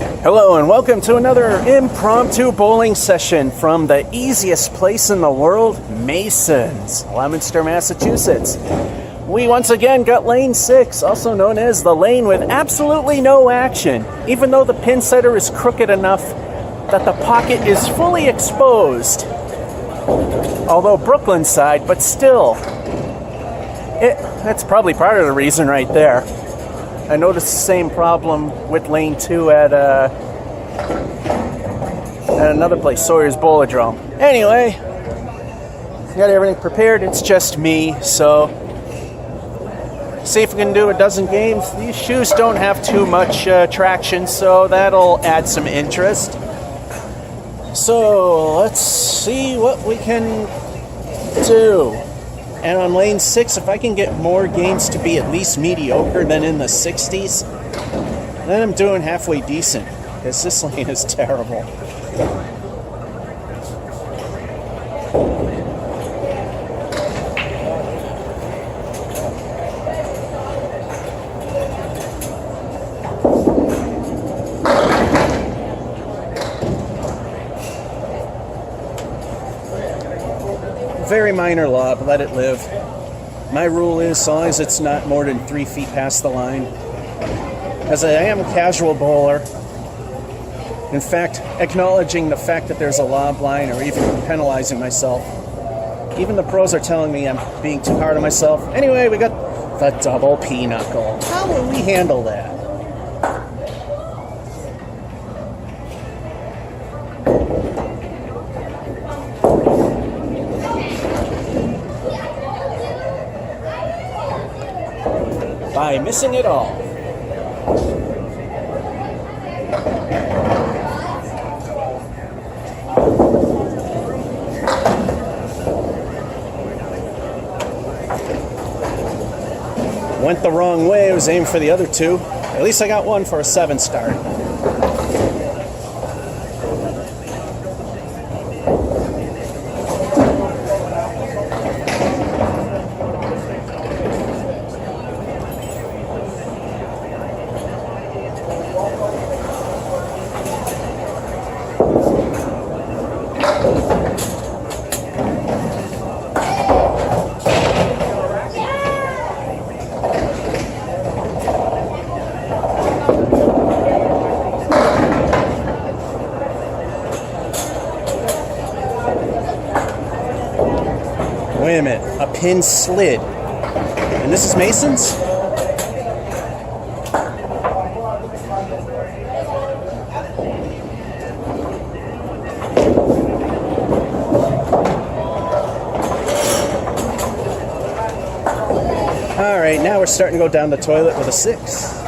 Hello and welcome to another impromptu bowling session from the easiest place in the world, Masons, Leominster, Massachusetts. We once again got lane 6, also known as the lane with absolutely no action, even though the pin setter is crooked enough that the pocket is fully exposed. Although Brooklyn side, but still, that's probably part of the reason right there. I noticed the same problem with lane 2 at another place, Sawyer's Bowlodrome. Anyway, got everything prepared. It's just me, so see if we can do a dozen games. These shoes don't have too much traction, so that'll add some interest. So let's see what we can do. And on lane 6, if I can get more games to be at least mediocre than in the 60s, then I'm doing halfway decent, because this lane is terrible. Very minor lob, let it live. My rule is, as long as it's not more than 3 feet past the line, as I am a casual bowler. In fact, acknowledging the fact that there's a lob line or even penalizing myself. Even the pros are telling me I'm being too hard on myself. Anyway, we got the double P-knuckle. How will we handle that? By missing it all. Went the wrong way. I was aiming for the other 2. At least I got one for a 7 start. Wait a minute, a pin slid. And this is Mason's? Alright, now we're starting to go down the toilet with a 6.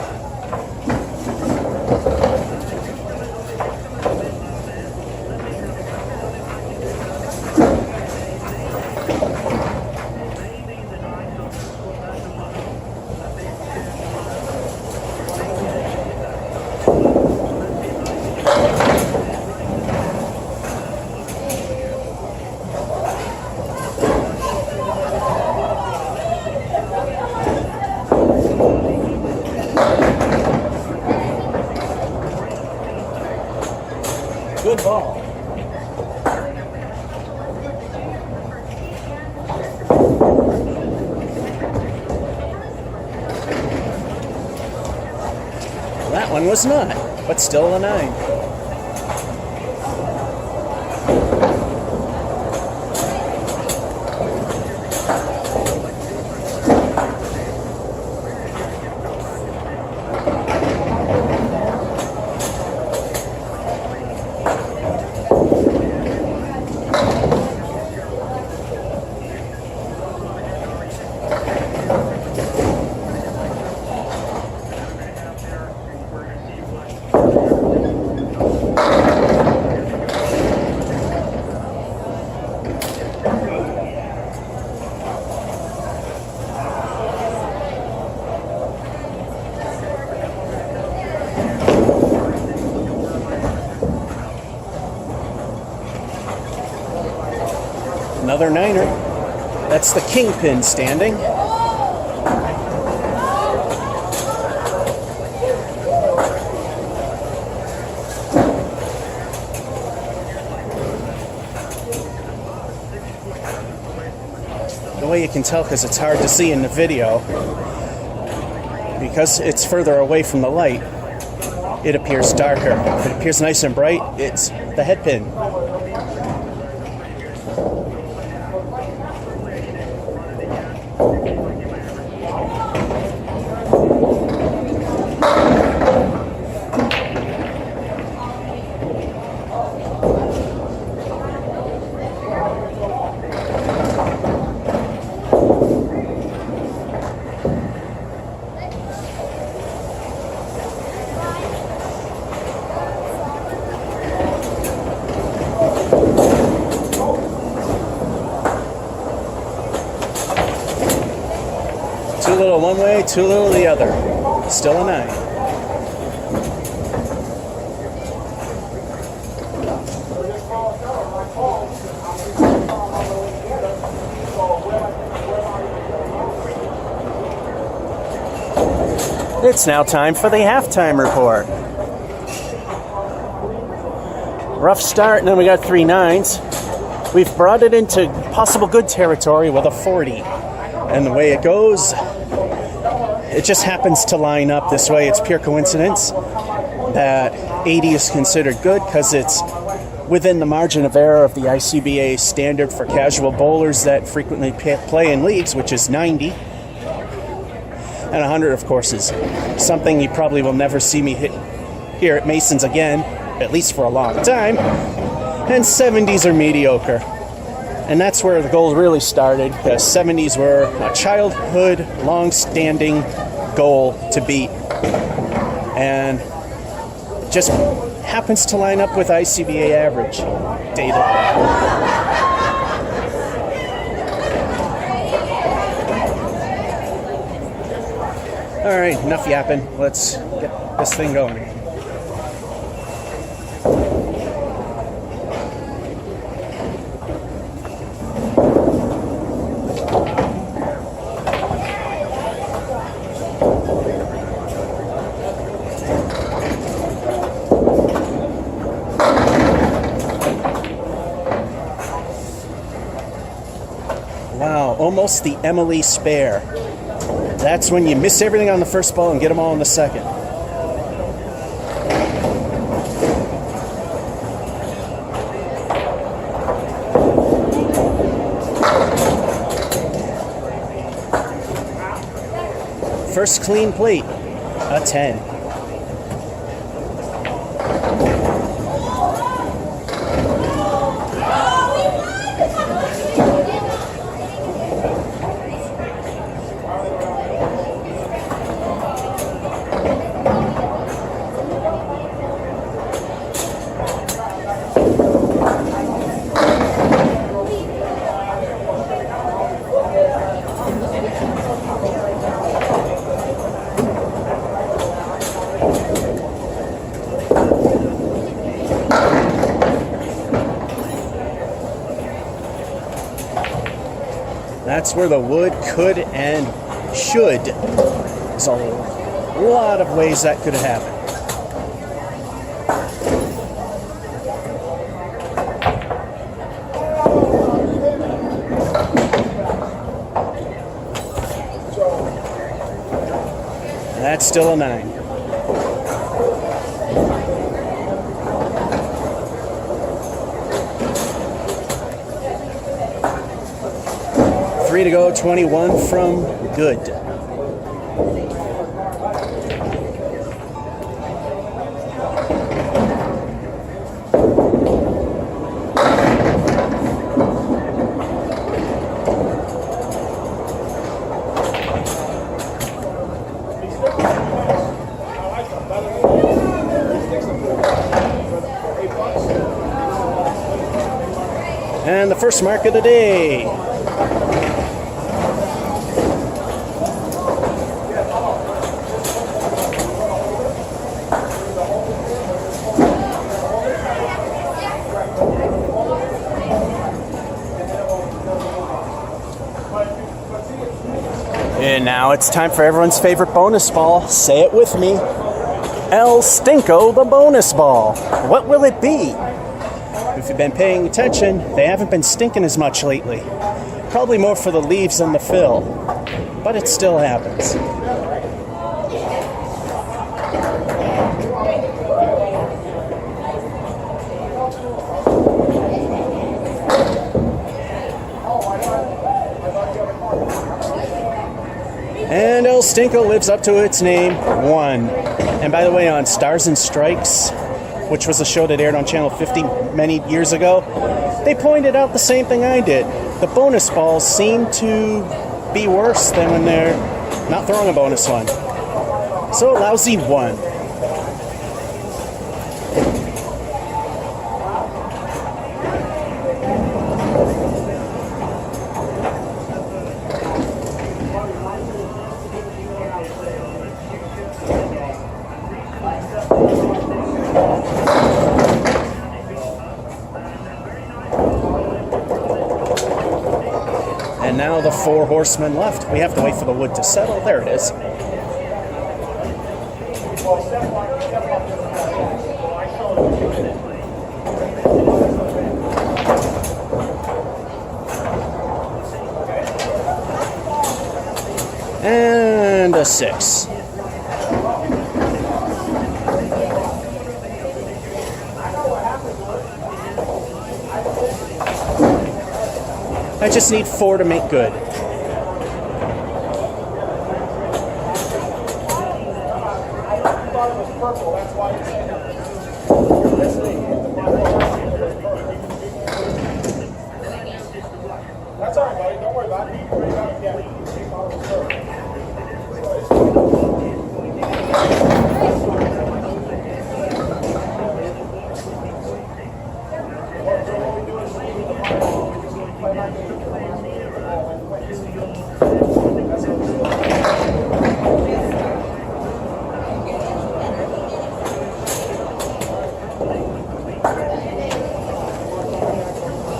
Good ball. That one was not, but still a 9. Another 9er. That's the kingpin standing. way you can tell, because it's hard to see in the video, because it's further away from the light, it appears darker. If it appears nice and bright, it's the head pin. Too little one way, too little the other. Still a 9. It's now time for the halftime report. Rough start, and then we got 3 9s. We've brought it into possible good territory with a 40. And the way it goes, it just happens to line up this way. It's pure coincidence that 80 is considered good because it's within the margin of error of the ICBA standard for casual bowlers that frequently play in leagues, which is 90. And 100, of course, is something you probably will never see me hit here at Mason's again, at least for a long time. And 70s are mediocre. And that's where the goal really started. The 70s were a childhood, long-standing goal to beat. And it just happens to line up with ICBA average data. All right, enough yapping. Let's get this thing going. Wow, almost the Emily spare. That's when you miss everything on the first ball and get them all on the second. First clean plate, a 10. That's where the would, could, and should. There's a lot of ways that could have happened. That's still a 9. Three to go, 21 from good. And the first mark of the day. And now it's time for everyone's favorite bonus ball. Say it with me. El Stinko, the bonus ball. What will it be? If you've been paying attention, they haven't been stinking as much lately. Probably more for the leaves than the fill, but it still happens. And El Stinko lives up to its name, 1. And by the way, on Stars and Strikes, which was a show that aired on Channel 50 many years ago, they pointed out the same thing I did. The bonus balls seem to be worse than when they're not throwing a bonus one. So lousy 1. And now the 4 horsemen left. We have to wait for the wood to settle. There it is. And a 6. I just need 4 to make good. That's all right, buddy. Don't worry about it. Bring it out again.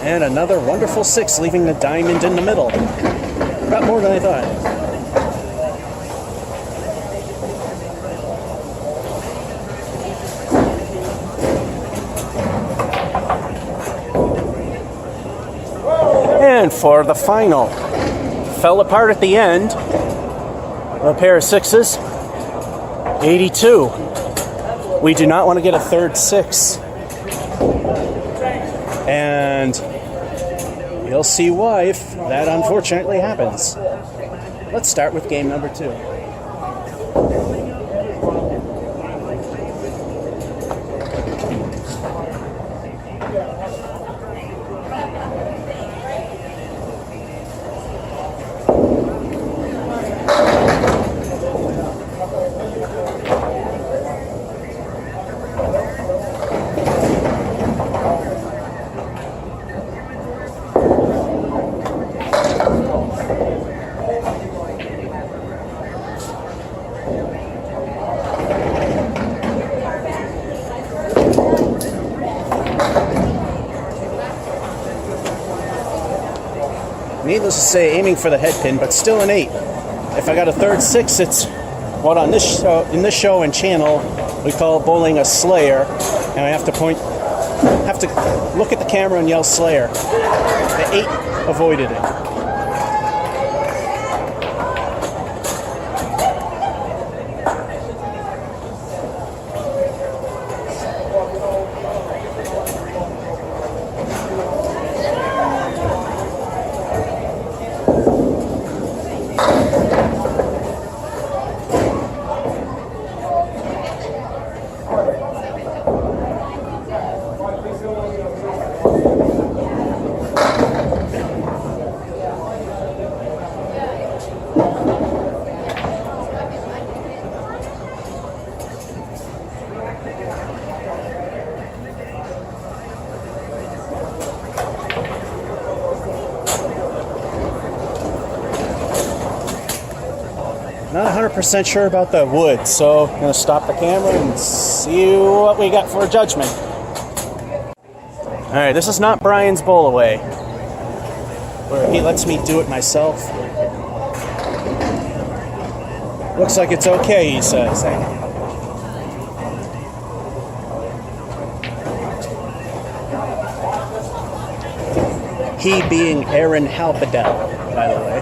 And another wonderful 6, leaving the diamond in the middle. Got more than I thought. And for the final, fell apart at the end. A pair of 6s, 82. We do not want to get a third 6. And you'll see why if that unfortunately happens. Let's start with game number 2. Needless to say, aiming for the head pin, but still an 8. If I got a third 6, it's what on this show, in this show and channel, we call bowling a slayer, and I have to look at the camera and yell slayer. The 8 avoided it. Not 100% sure about the wood, so I'm going to stop the camera and see what we got for a judgment. Alright, this is not Brian's bowl away, where he lets me do it myself. Looks like it's okay, he says. He being Aaron Halpadel, by the way.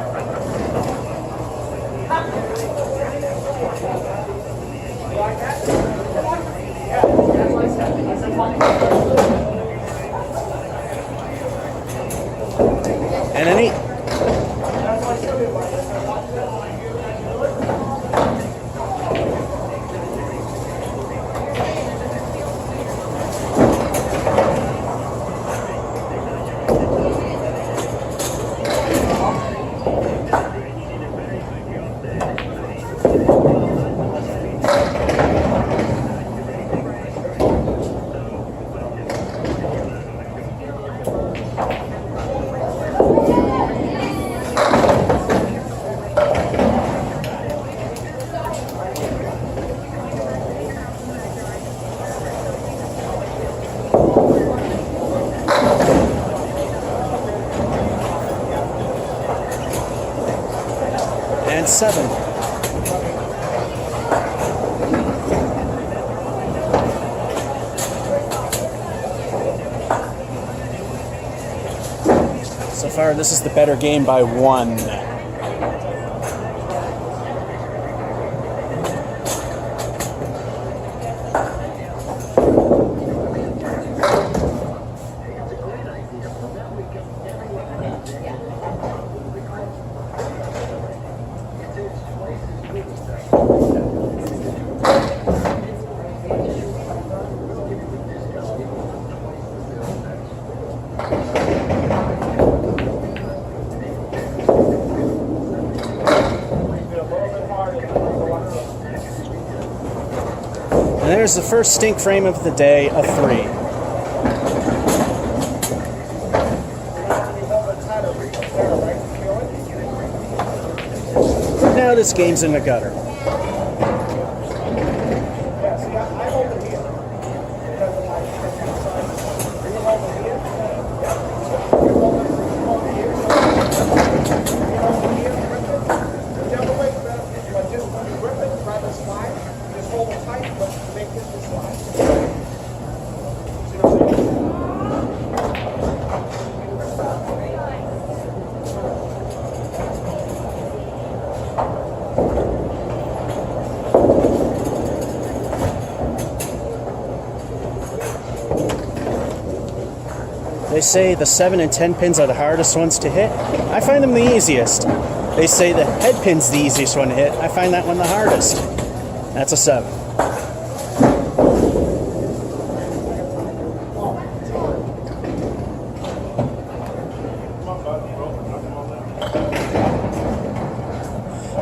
And an 8. And 7. So far, this is the better game by 1. And there's the first stink frame of the day, a 3. Now this game's in the gutter. They say the 7 and 10 pins are the hardest ones to hit. I find them the easiest. They say the head pin's the easiest one to hit. I find that one the hardest. That's a 7.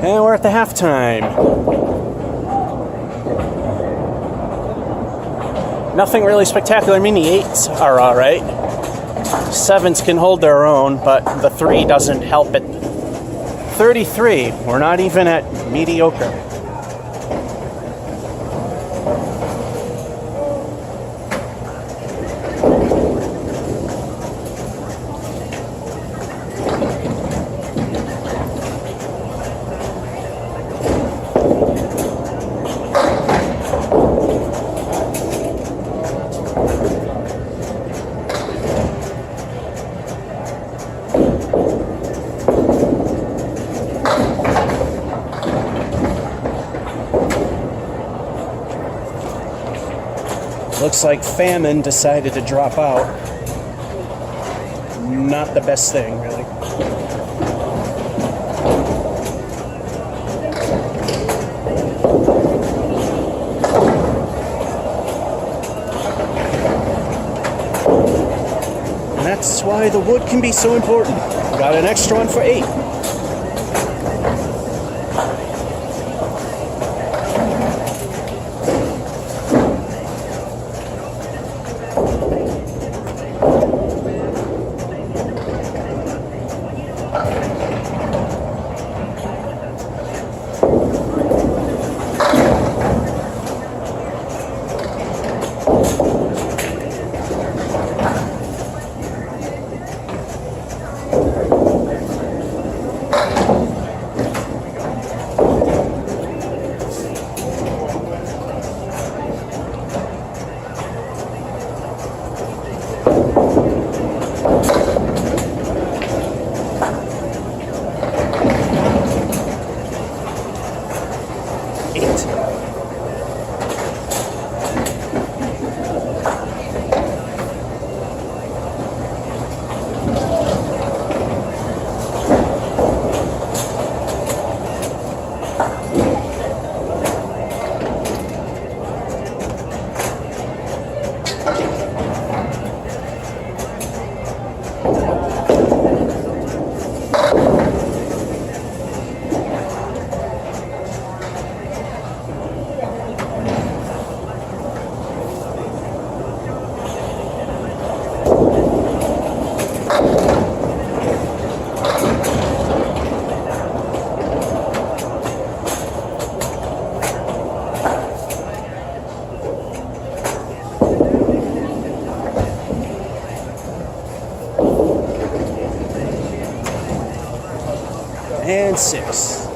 And we're at the halftime. Nothing really spectacular. I mean, the 8s are alright. 7s can hold their own, but the 3 doesn't help it. 33. We're not even at mediocre. Looks like Famine decided to drop out. Not the best thing, really. And that's why the wood can be so important. Got an extra one for 8. And 6.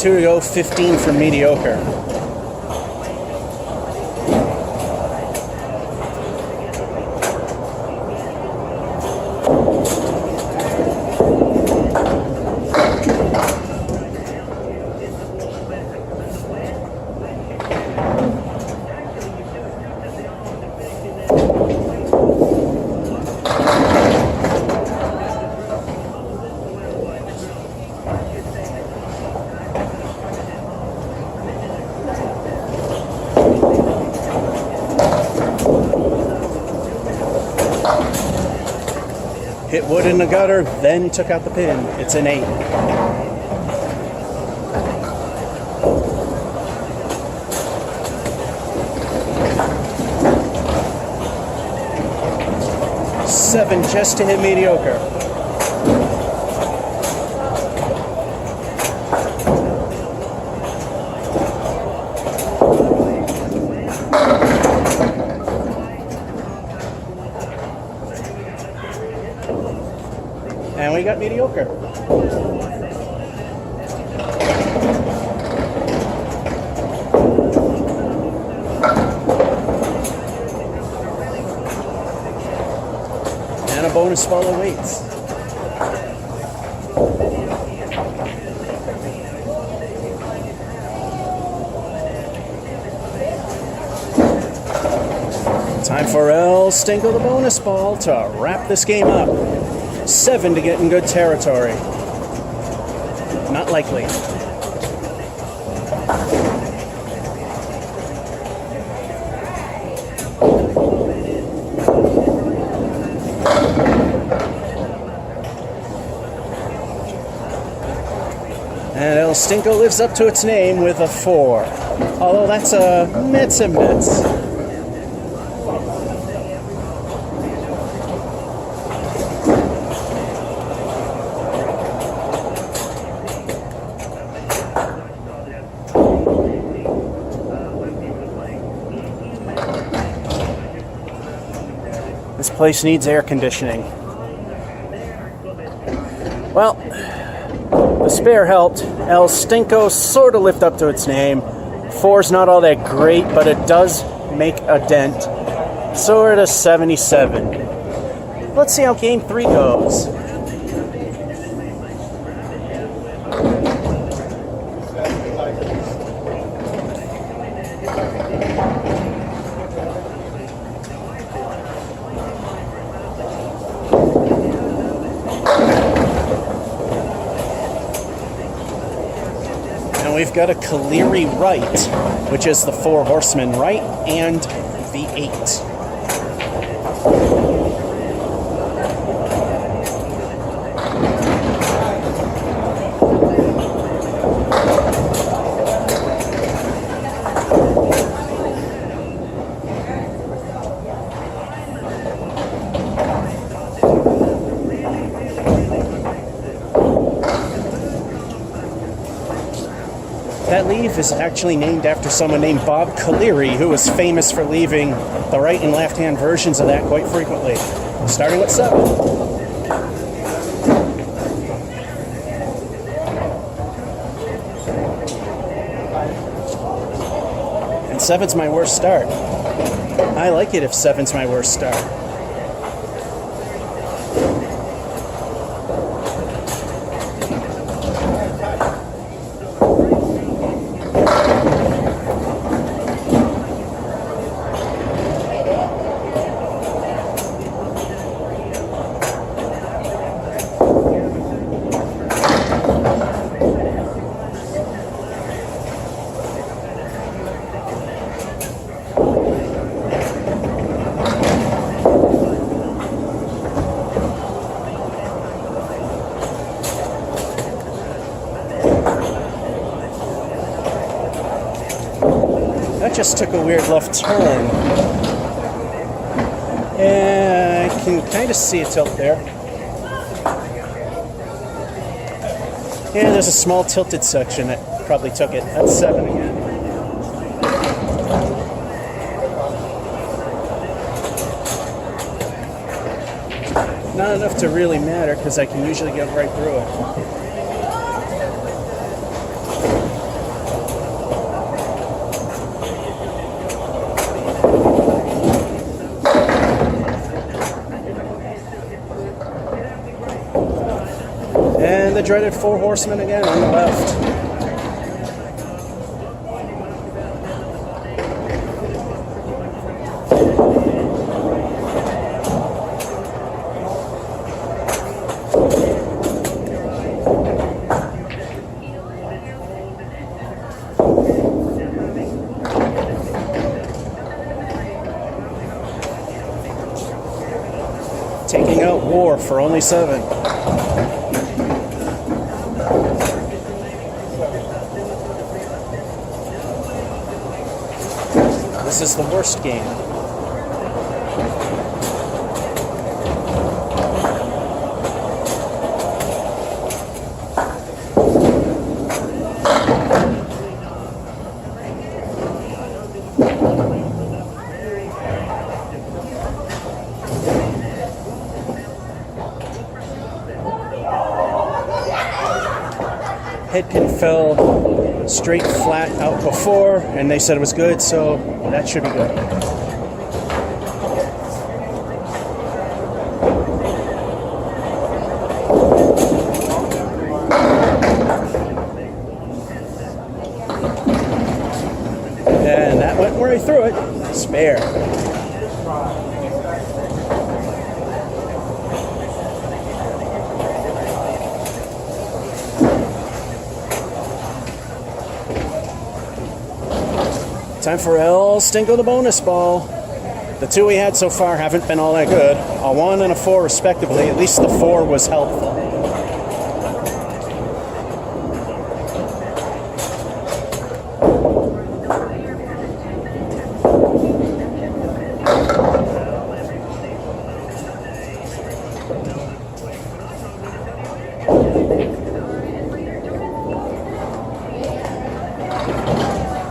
Two to go, 15 for mediocre. Hit wood in the gutter, then took out the pin. It's an 8. Seven just to hit mediocre. And we got mediocre. And a bonus ball awaits. Time for El Stinko the bonus ball to wrap this game up. 7 to get in good territory. Not likely. And El Stinko lives up to its name with a 4. Although that's a Mets and Mets. This place needs air conditioning. Well, the spare helped. El Stinko sort of lived up to its name. 4's not all that great, but it does make a dent. Sort of 77. Let's see how game 3 goes. We've got a Caleri right, which is the 4 horsemen right, and the 8. That leave is actually named after someone named Bob Caleri, who was famous for leaving the right and left-hand versions of that quite frequently. Starting with 7. And 7's my worst start. I like it if 7's my worst start. just took a weird left turn. And I can kind of see a tilt there. And there's a small tilted section that probably took it. That's 7 again. Not enough to really matter because I can usually get right through it. And the dreaded 4 horsemen again on the left. Taking out War for only 7. This is the worst game. Headpin fell straight flat out before, and they said it was good, so that should be good. And that went where he threw it. Spare. Time for El Stinko the bonus ball. The 2 we had so far haven't been all that good. A 1 and a 4 respectively. At least the 4 was helpful.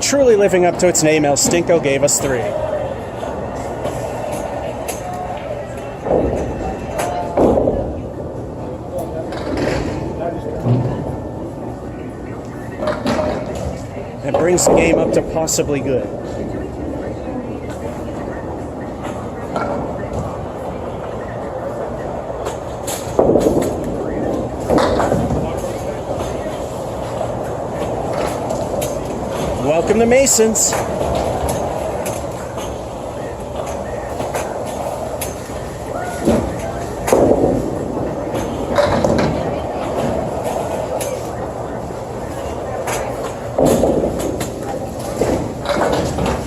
Truly living up to its name, El Stinko gave us 3. It brings the game up to possibly good. Welcome to Masons.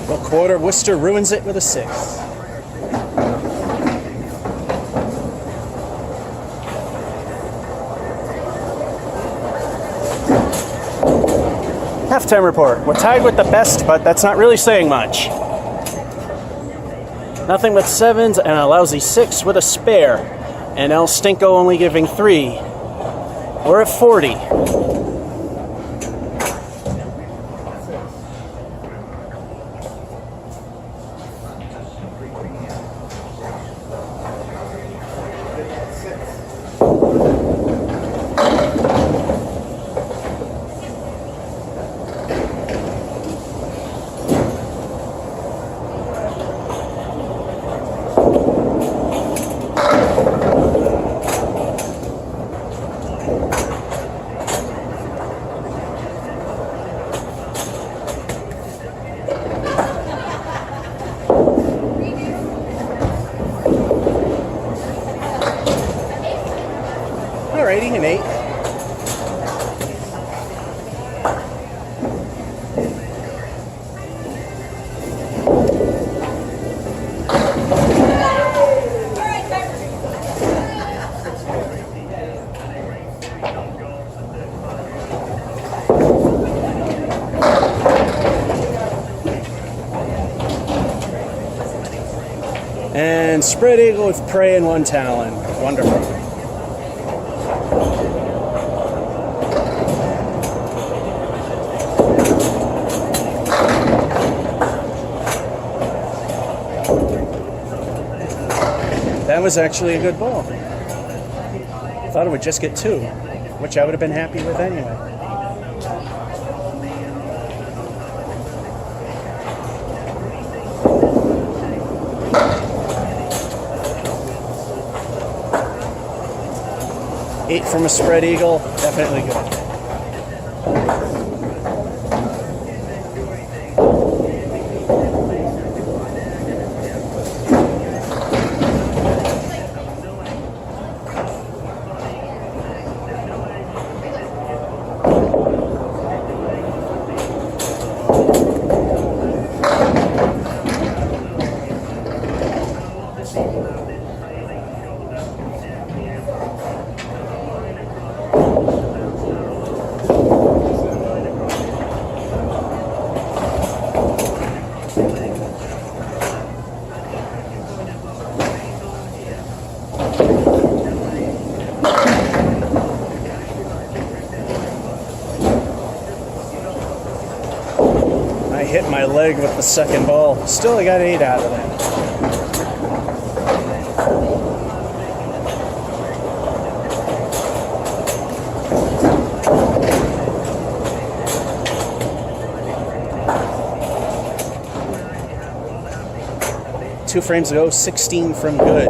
Well, quarter Worcester ruins it with a 6. Halftime report. We're tied with the best, but that's not really saying much. Nothing but 7s and a lousy 6 with a spare. And El Stinko only giving 3. We're at 40. Alrighty, an 8. And spread eagle with prey and one talon. Wonderful. That was actually a good ball. Thought it would just get 2, which I would have been happy with anyway. Eight from a spread eagle, definitely good. Hit my leg with the second ball. Still, I got 8 out of that. Two frames ago, 16 from good.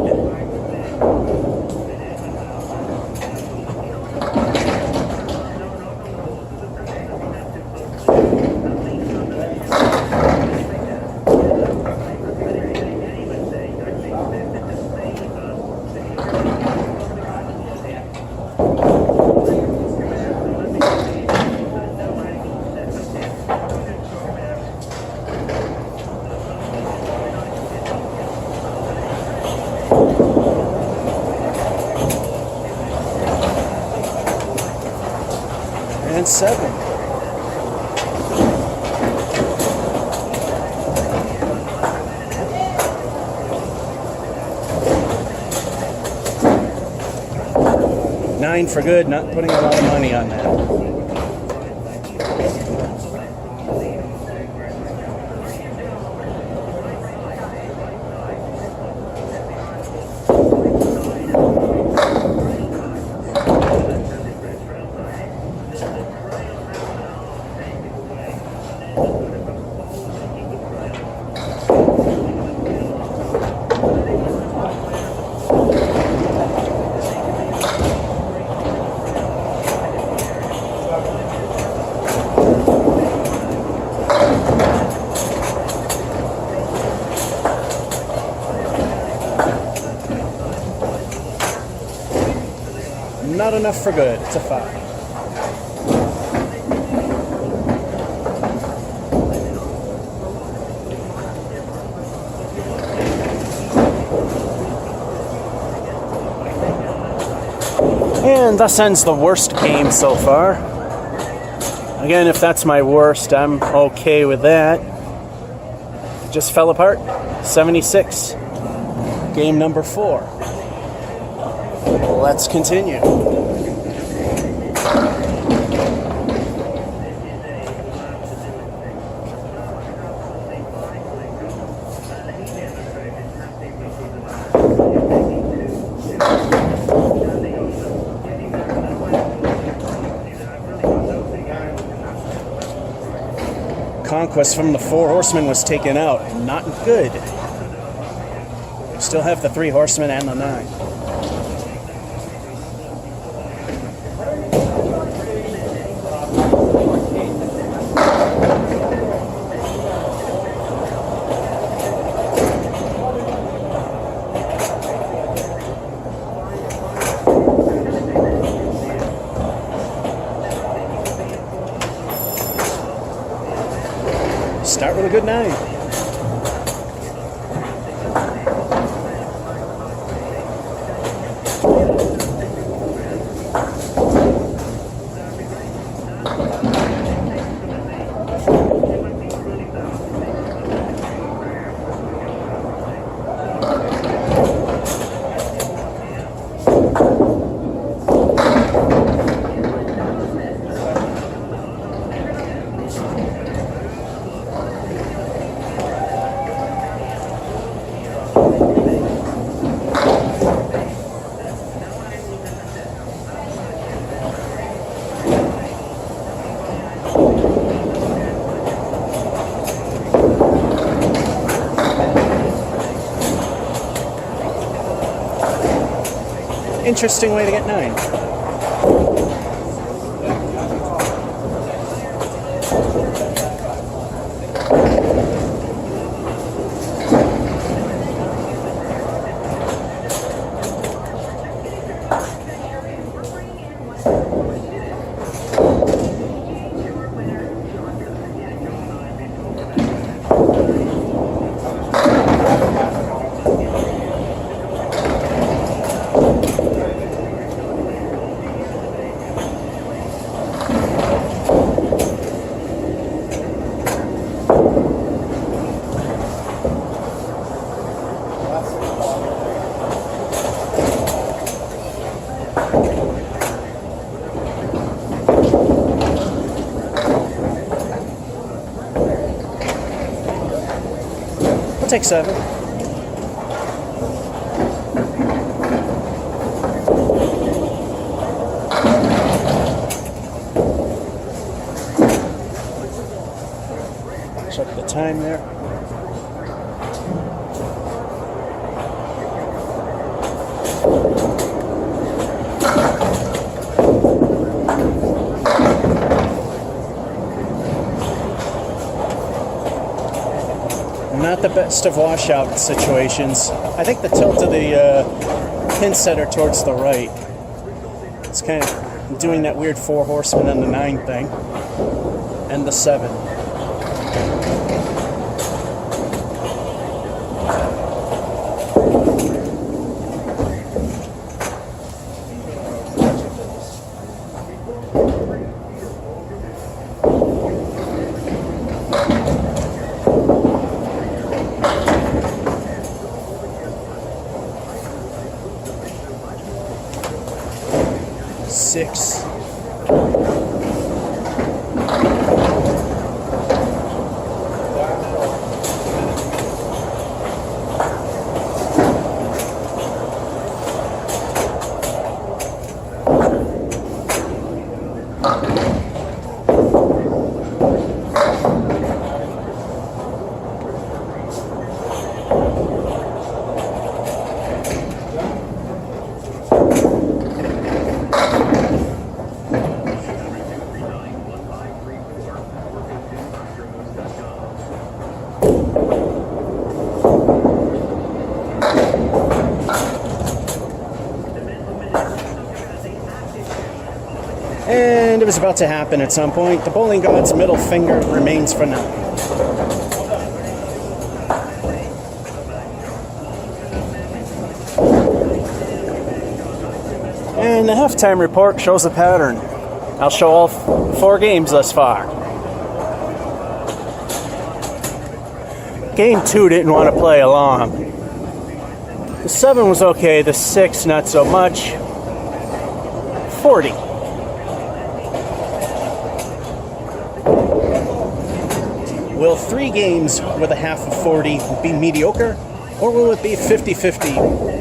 And 7. Nine for good, not putting a lot of money on that. Not enough for good. It's a 5. And thus ends the worst game so far. Again, if that's my worst, I'm okay with that. Just fell apart. 76. Game number 4. Let's continue. Conquest from the 4 horsemen was taken out. Not good. Still have the 3 horsemen and the 9. Start with a good 9. Interesting way to get 9. I'll take 7. Check the time there. Not the best of washout situations. I think the tilt of the pin setter towards the right. It's kind of doing that weird 4 horsemen and the 9 thing. And the 7. Six. And it was about to happen at some point. The bowling god's middle finger remains for now. And the halftime report shows a pattern. I'll show all 4 games thus far. Game 2 didn't want to play along. The 7 was okay, the 6 not so much. 40. Will 3 games with a half of 40 be mediocre, or will it be 50-50?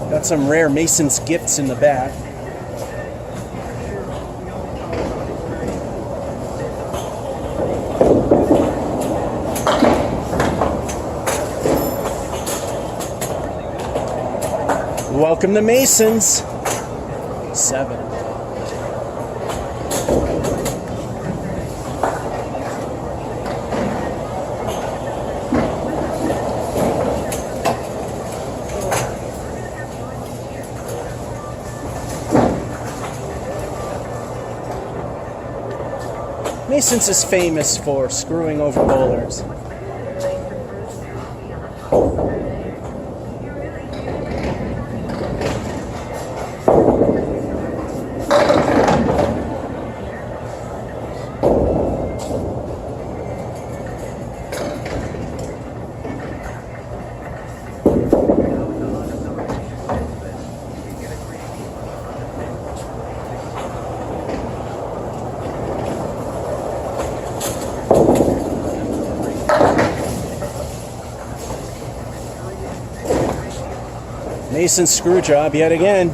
Got some rare Mason's gifts in the back. Welcome to Mason's. 7. Mason's is famous for screwing over bowlers. Mason screw job yet again.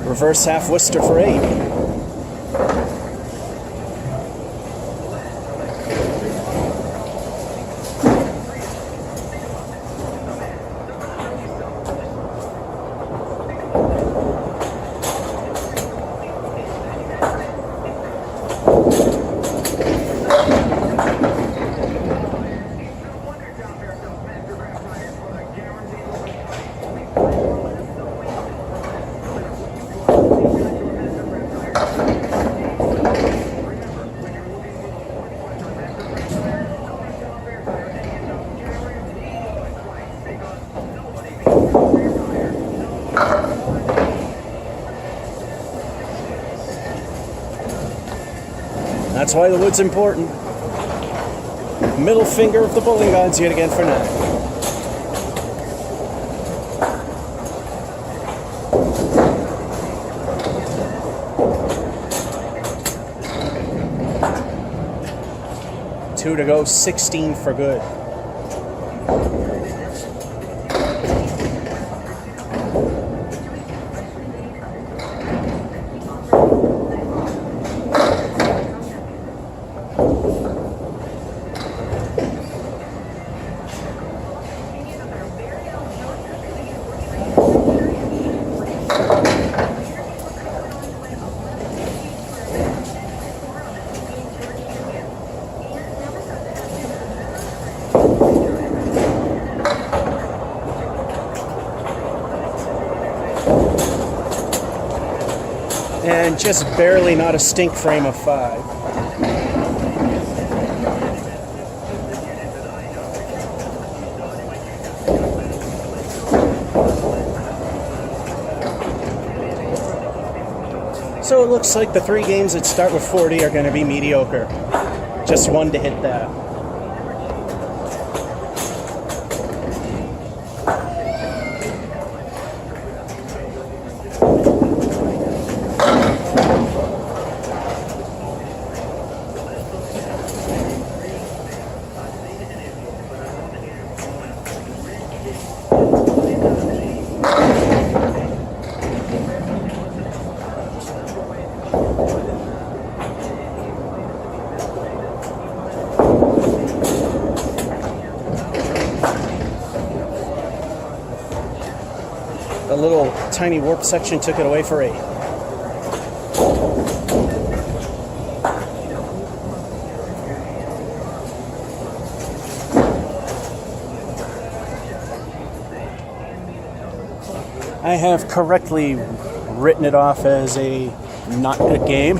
Reverse half Worcester for 8. That's why the wood's important. Middle finger of the bowling gods yet again for 9. Two to go, 16 for good. And just barely not a stink frame of 5. So it looks like the 3 games that start with 40 are going to be mediocre. Just one to hit that. A little tiny warp section took it away for 8. I have correctly written it off as a not good game.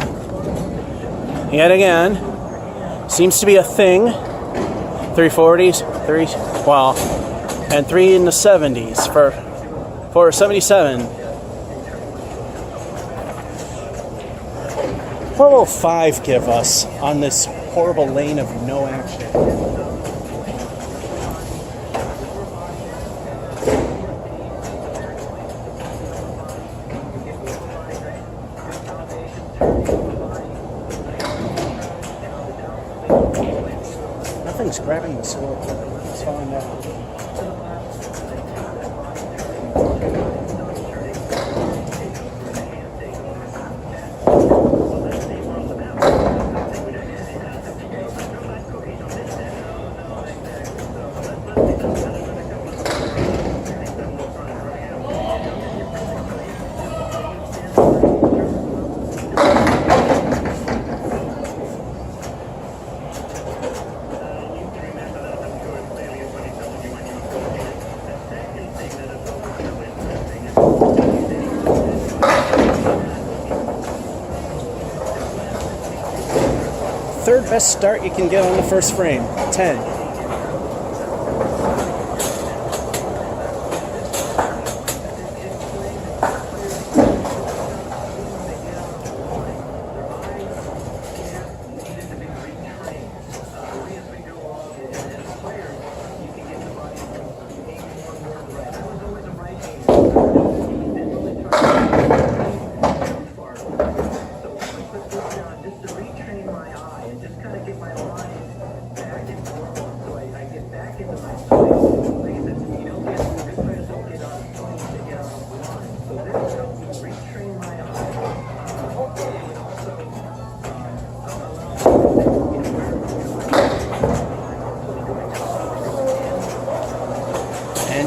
Yet again, seems to be a thing. 340s, and 3 in the 70s for 77. What will 5 give us on this horrible lane of no action? Nothing's grabbing the score. Let's find out. Third best start you can get on the first frame, 10.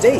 8.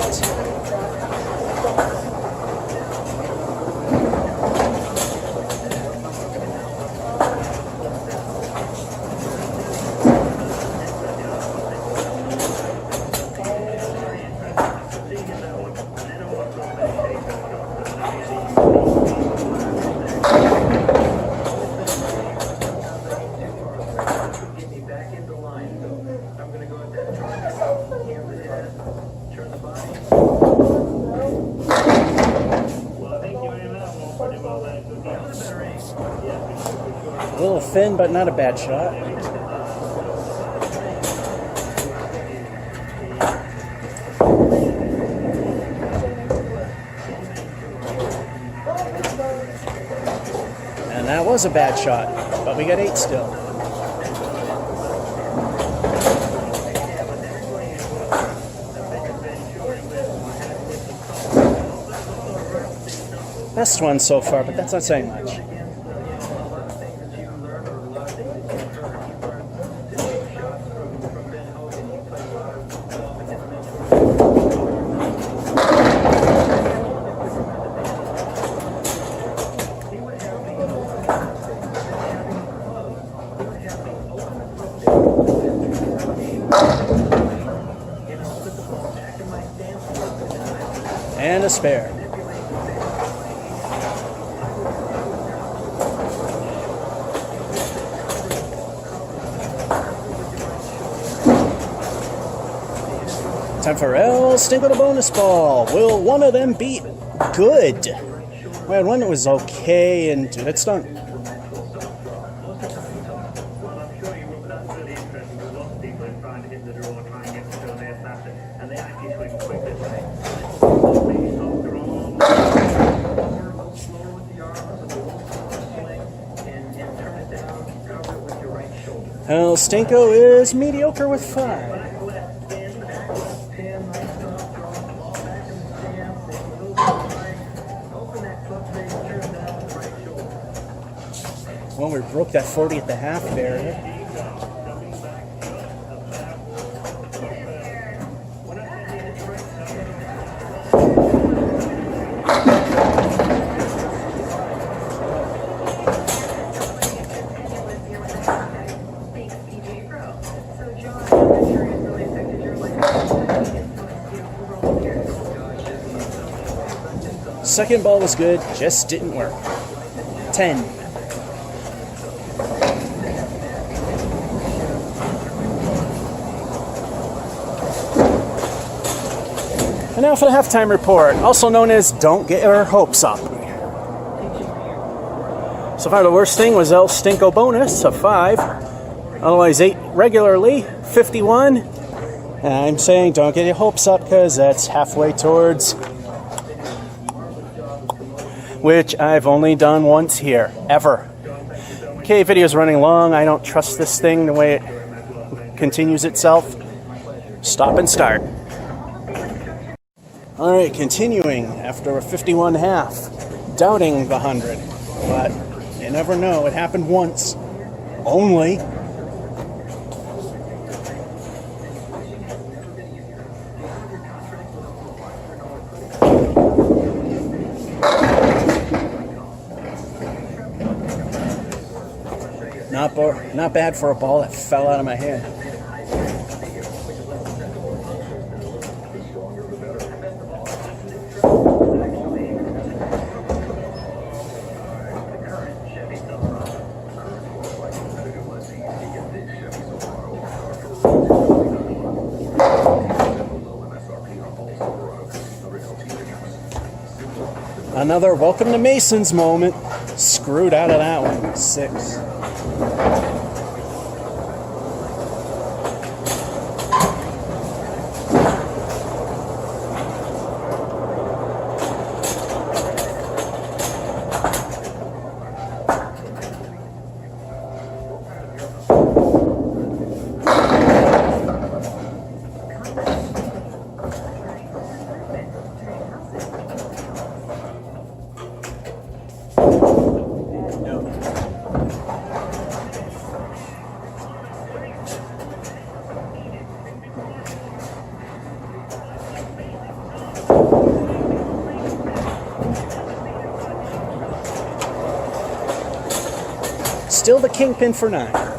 A little thin, but not a bad shot. And that was a bad shot, but we got 8 still. Best one so far, but that's not saying much. And a spare. Time for El Stinko the bonus ball. Will one of them beat good? We had one that was okay and two that stunk. El Stinko is mediocre with 5. Well, we broke that 40 at the half there. Second ball was good, just didn't work. 10. And now for the halftime report, also known as Don't Get Our Hopes Up. So far the worst thing was El Stinko bonus of 5. Otherwise 8 regularly, 51. And I'm saying don't get your hopes up because that's halfway towards, which I've only done once here, ever. Okay, video's running long. I don't trust this thing the way it continues itself. Stop and start. All right, continuing after a 51.5, doubting the 100, but you never know. It happened once, only. Not bad for a ball that fell out of my hand. Another welcome to Mason's moment. Screwed out of that one. 6. Still the kingpin for 9.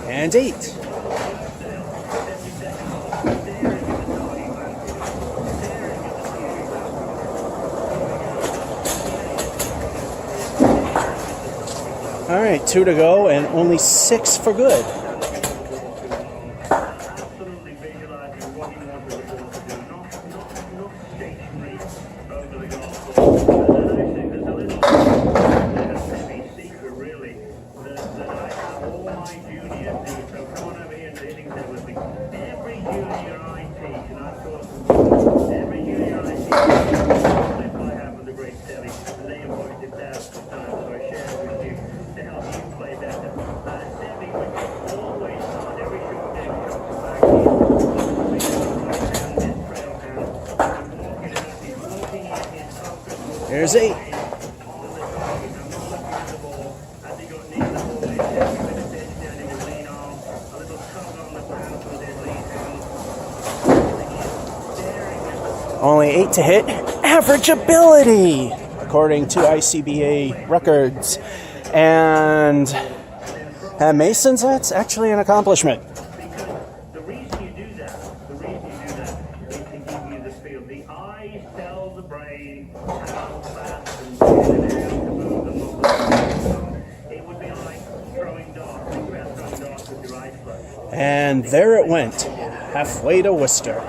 And 8. All right, 2 to go and only 6 for good. Absolutely visualizing what you want the ball to do, not stationary over the golf course. And I think there's a little heavy secret, really, that I have all my juniors do. So come on over here and hitting there with me. Every junior I teach, and I've taught every junior I teach, I have with the great Telly, and they have worked it thousands of times, so I share it with you to help you play better. Debbie would always start every short game shot to back in. Trail hand, he's walking in his focus. There's 8. Only 8 to hit. Average ability, according to ICBA records. And Masons, that's actually an accomplishment. The reason you do that is to give you the feel. The eyes tell the brain how fast and how to move the muscles. It would be like throwing darts. Think about throwing darts with your eyes closed. And there it went, halfway to Worcester.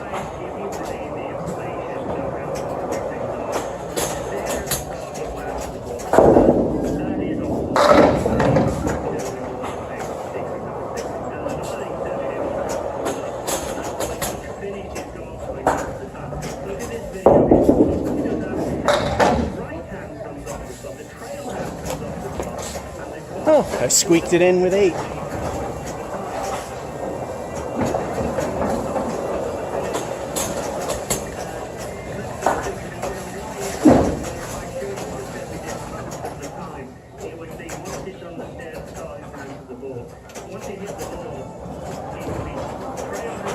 Oh, I squeaked it in with 8.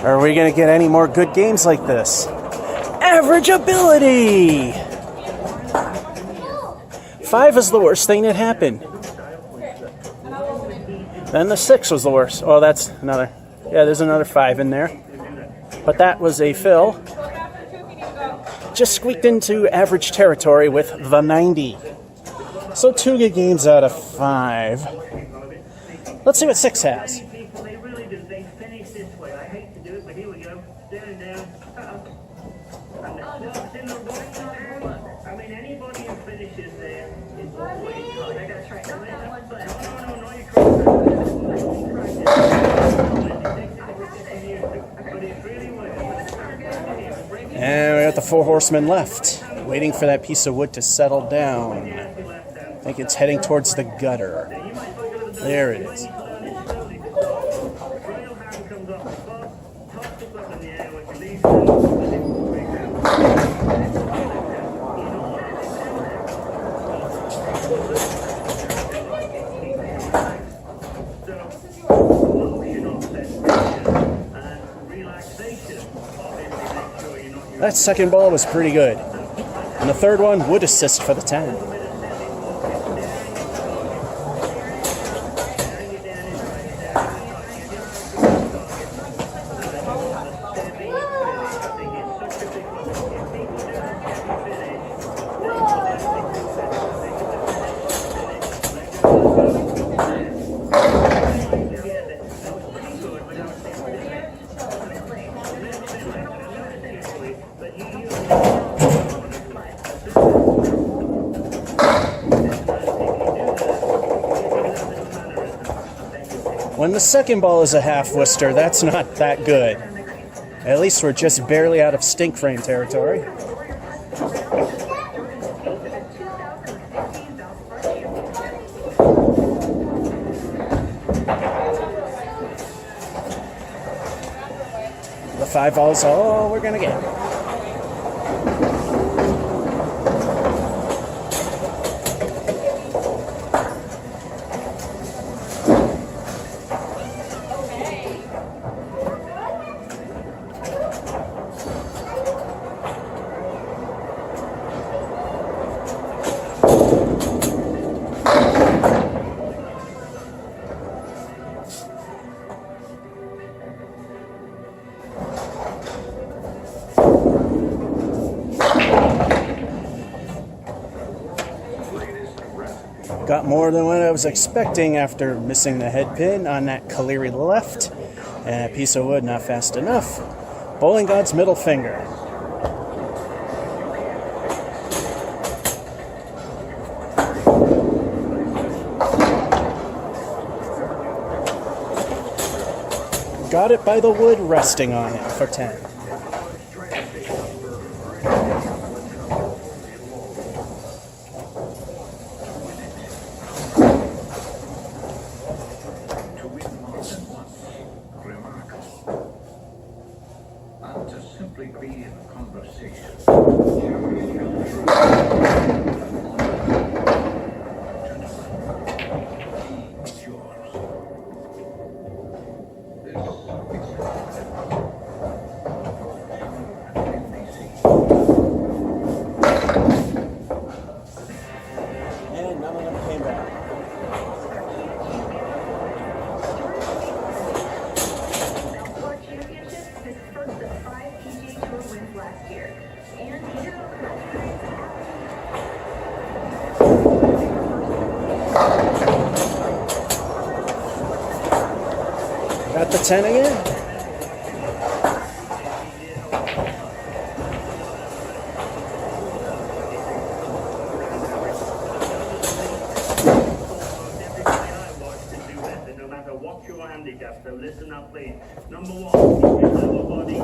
Are we going to get any more good games like this? Average ability! 5 is the worst thing that happened. Then the 6 was the worst. Oh, that's another. Yeah, there's another 5 in there. But that was a fill. Just squeaked into average territory with the 90. So 2 good games out of 5. Let's see what 6 has. They really do. They finish this way. I hate to do it, but here we go. Down, down. And the club's in the right hand. I mean, anybody who finishes there is always right. That's right. No, you can't. And we got the 4 horsemen left, waiting for that piece of wood to settle down. I think it's heading towards the gutter. There it is. That second ball was pretty good. And the third one would assist for the 10. When the second ball is a half Worcester, that's not that good. At least we're just barely out of stink frame territory. The 5 ball's all we're gonna get. Got more than what I was expecting after missing the head pin on that Caleri left. And a piece of wood not fast enough. Bowling God's middle finger. Got it by the wood resting on it for 10. Got the 10 again? So listen up, please. Number 1, keep your lower body. A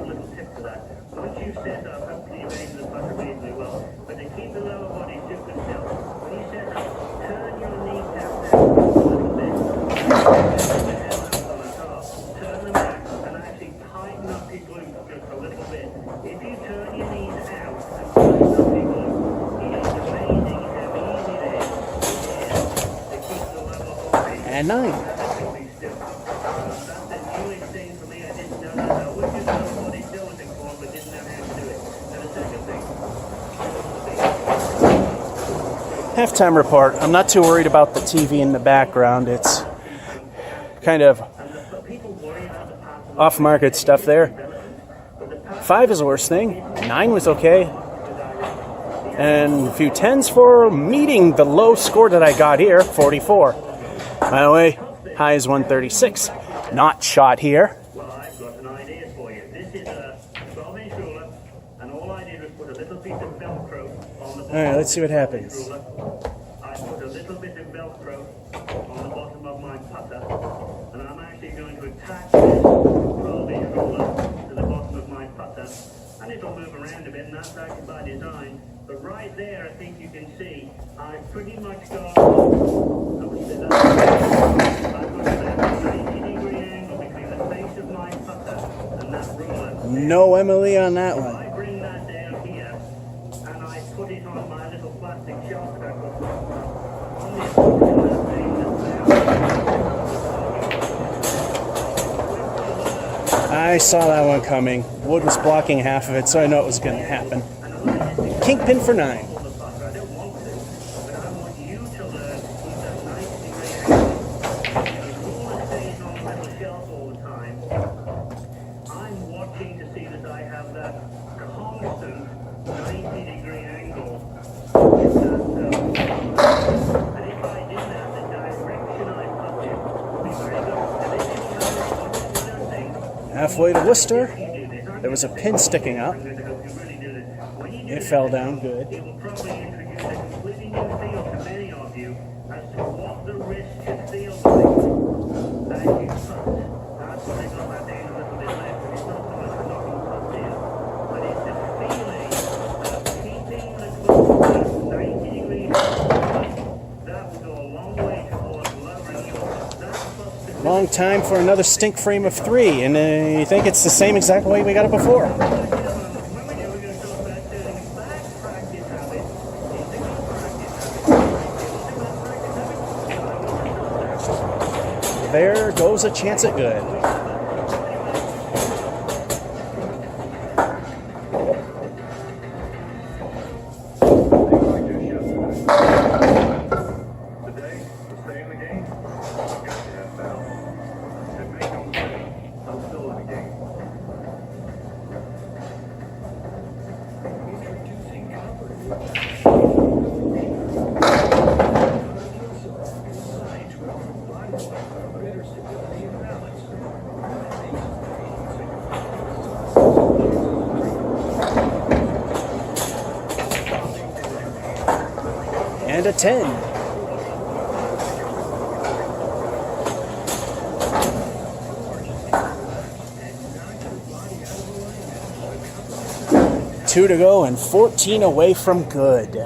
little tip to that. Once you set up, hopefully you're able to putter reasonably well. But to keep the lower body super still, when you set up, turn your knees down a little bit. Turn them back and actually tighten up your glutes just a little bit. If you turn your knees out and tighten up your glutes, it is amazing how easy it is to keep the lower body. And 9. Halftime report. I'm not too worried about the TV in the background. It's kind of off-market stuff there. 5 is the worst thing. 9 was okay. And a few 10s for meeting the low score that I got here, 44. By the way, high is 136. Not shot here. Well, I've got an idea for you. This is a 12-inch ruler, and all I did was put a little piece of Velcro on the bottom. All right, let's see what happens. I put a little bit of Velcro on the bottom of my putter, and I'm actually going to attach this 12-inch ruler to the bottom of my putter, and it'll move around a bit, and that's actually by design. But right there, I think you can see, I've pretty much got I've got a 90-degree angle between the face of my putter and that ruler. No Emily on that one. I bring that down here, and I put it on my little plastic shelf that I got on this particular thing that's I saw that one coming. Wood was blocking half of it, so I know it was going to happen. Kingpin for 9. I don't want to, but I want you to learn to keep that 90-degree angle. The ruler stays on the little shelf all the time. I'm watching to see that I have that constant 90-degree angle with that and if I did that, the direction I put it would be very good. And if you know what I think, Halfway to Worcester, there was a pin sticking up. It fell down good. it will probably introduce a completely new feel to many of you as to what the risk should feel like. As you cut, that's what they've got that day a little bit left. It's not so much a knocking cut deal, but it's the feeling of keeping the club at 90 degrees. That will go a long way towards lowering your Long time for another stink frame of 3, and you think it's the same exact way we got it before. There goes a chance at good. Today, to stay in the game, I've got to have balance. And make no mistake, I'm still in the game. And a 10. Two to go and 14 away from good.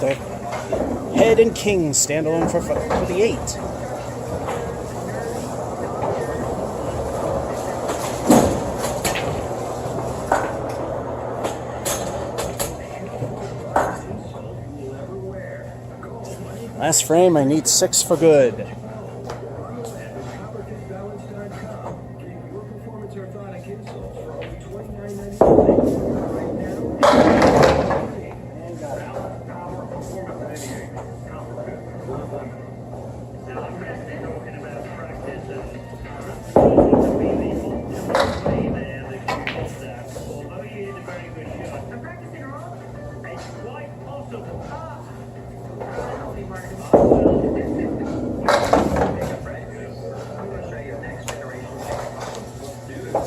The head and king stand alone for the 8. Last frame, I need 6 for good.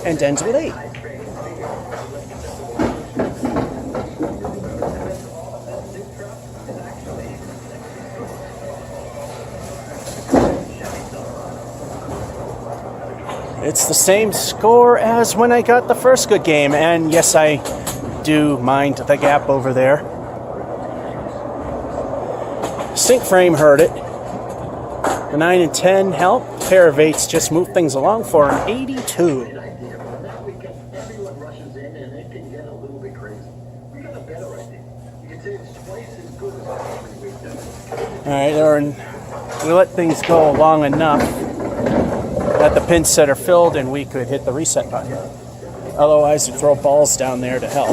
And ends with 8. It's the same score as when I got the first good game, and yes, I do mind the gap over there. Sync frame heard it. The 9 and 10 help. Pair of 8s just move things along for an 82. Alright, we let things go long enough that the pin set are filled and we could hit the reset button. Otherwise, we throw balls down there to help.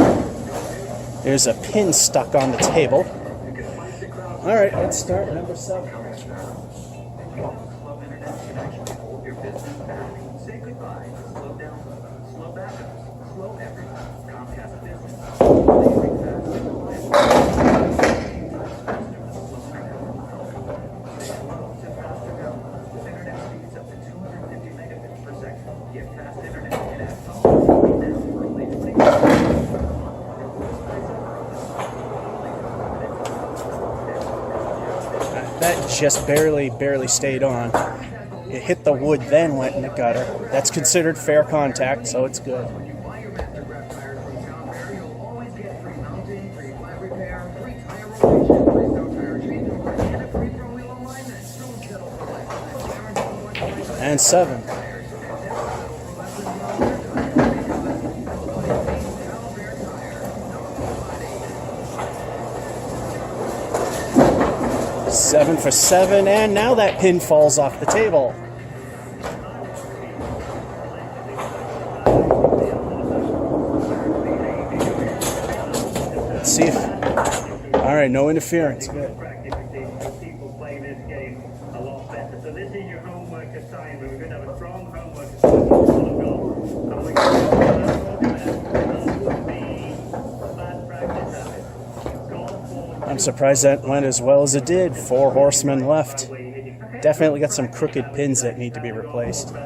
There's a pin stuck on the table. Alright, let's start number 7. That just barely stayed on. It hit the wood, then went in the gutter. That's considered fair contact, so it's good. And 7. Seven for 7, and now that pin falls off the table. see if... All right, no interference. Good. People play this game a lot better. So this is your homework assignment. We're going to have a strong homework assignment for golf. And we're going to be bad practice habits. I'm surprised that went as well as it did. 4 horsemen left. Definitely got some crooked pins that need to be replaced. We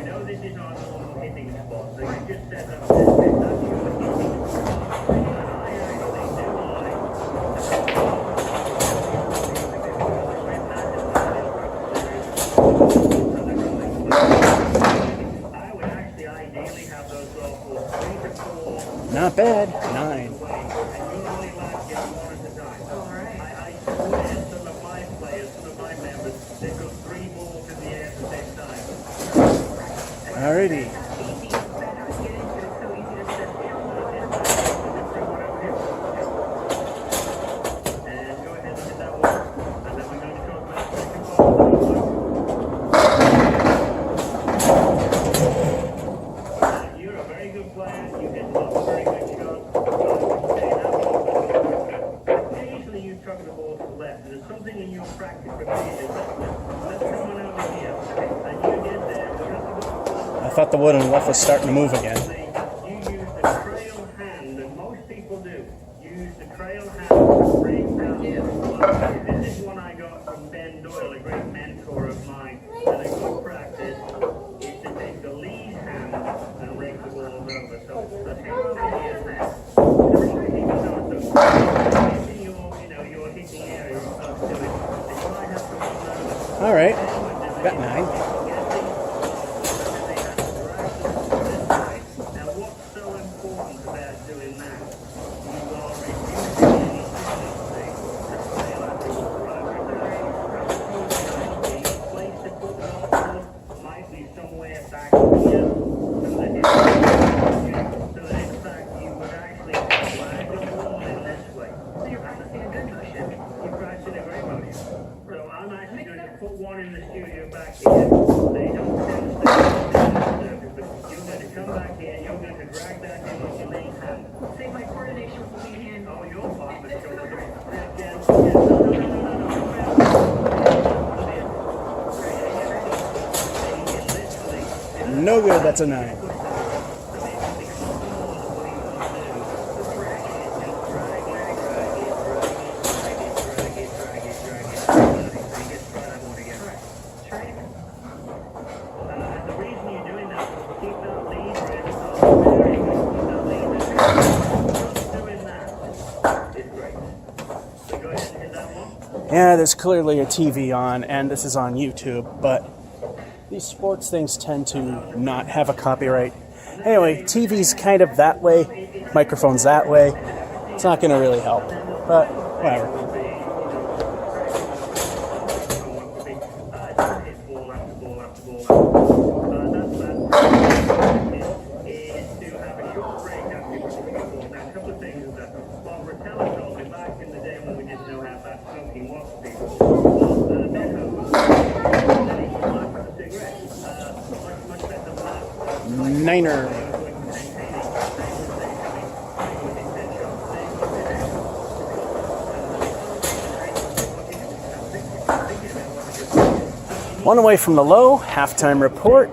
know this is our normal hitting spot, so you just set up this. Not bad. 9. Alrighty. You're a very good player. You hit lots of very good shots. Occasionally you chuck the ball to the left. There's something in your practice repeated. Let's come on over here. And you get there. I thought the wood on the left was starting to move again. You use the trail hand, and most people do. Use the trail hand to bring down. This is one I got from Ben Doyle, a great mentor of mine. And a good practice is to take the lead hand and rake the balls over. So let's go over here. Your hitting area. All right. Got 9. Put one in the studio back here. They don't tend to stay but you're going to come back here and you're going to drag that in with your lead hand. Say my coordination with the lead hand. Oh, your part, but go No good. That's a 9. Yeah, there's clearly a TV on, and this is on YouTube, but these sports things tend to not have a copyright. Anyway, TV's kind of that way, microphone's that way. It's not going to really help, but whatever. Niner. One away from the low, halftime report.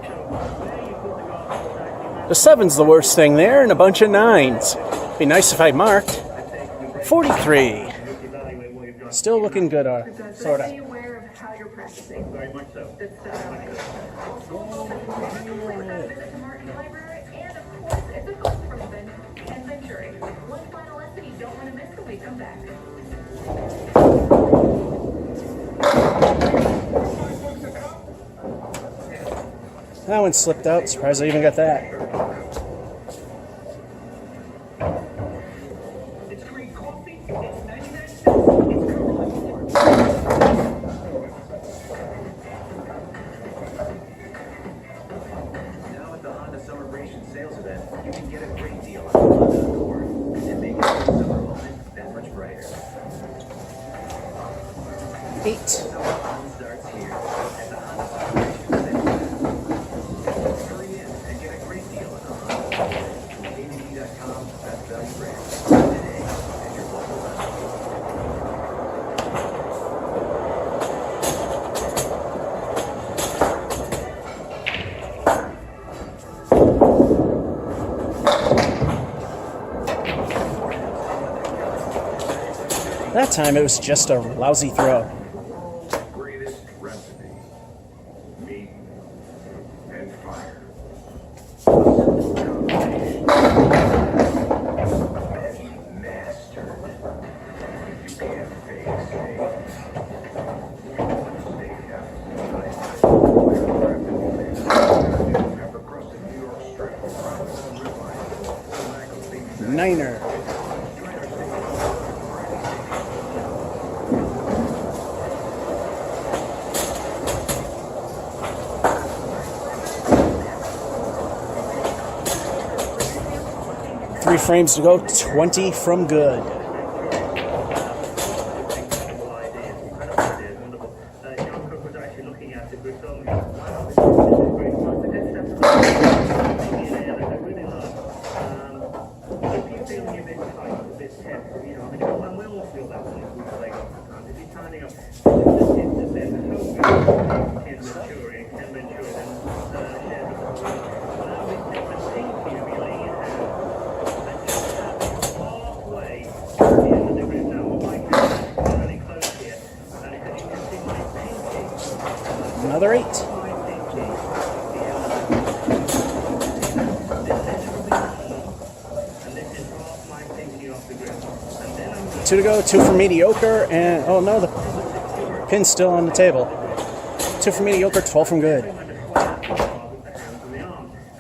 The 7's the worst thing there, and a bunch of 9s. Be nice if I marked. 43. Still looking good, sort of. Be aware of how you're practicing. Very much so. And of course, it's a golf person and Venturi. One final lesson you don't want to miss when we come back. That one slipped out. Surprised I even got that. It's great coffee. It's 99 cents. It's Now at the Honda Celebration Sales Event, you can get a great deal on the Honda Accord and make your summer moment that much brighter. 8. Summer fun starts here at the Honda Celebration Sales Event. Hurry in and get a great deal on Honda. ABB.com time it was just a lousy throw. Greatest recipe. Meat and fire. Mastered. You can't fake steak. Niner. Three frames to go, 20 from good. John Cook was actually looking at it with some, wow, this is great. Lots of good stuff. I really love. If you're feeling a bit tight, a bit tense, you know, I mean, and we all feel that when we play golf sometimes. If you're tightening up, it's a bit of Ken Ventura, and shared with us. But I always take the pinky of your laying it down and just tap it halfway to the end of the grip. Now, what my grip is really close here, and as you can see, my pinky. Another 8. Two to go, 2 for mediocre, and oh no, the pin's still on the table. 2 for mediocre, 12 from good. And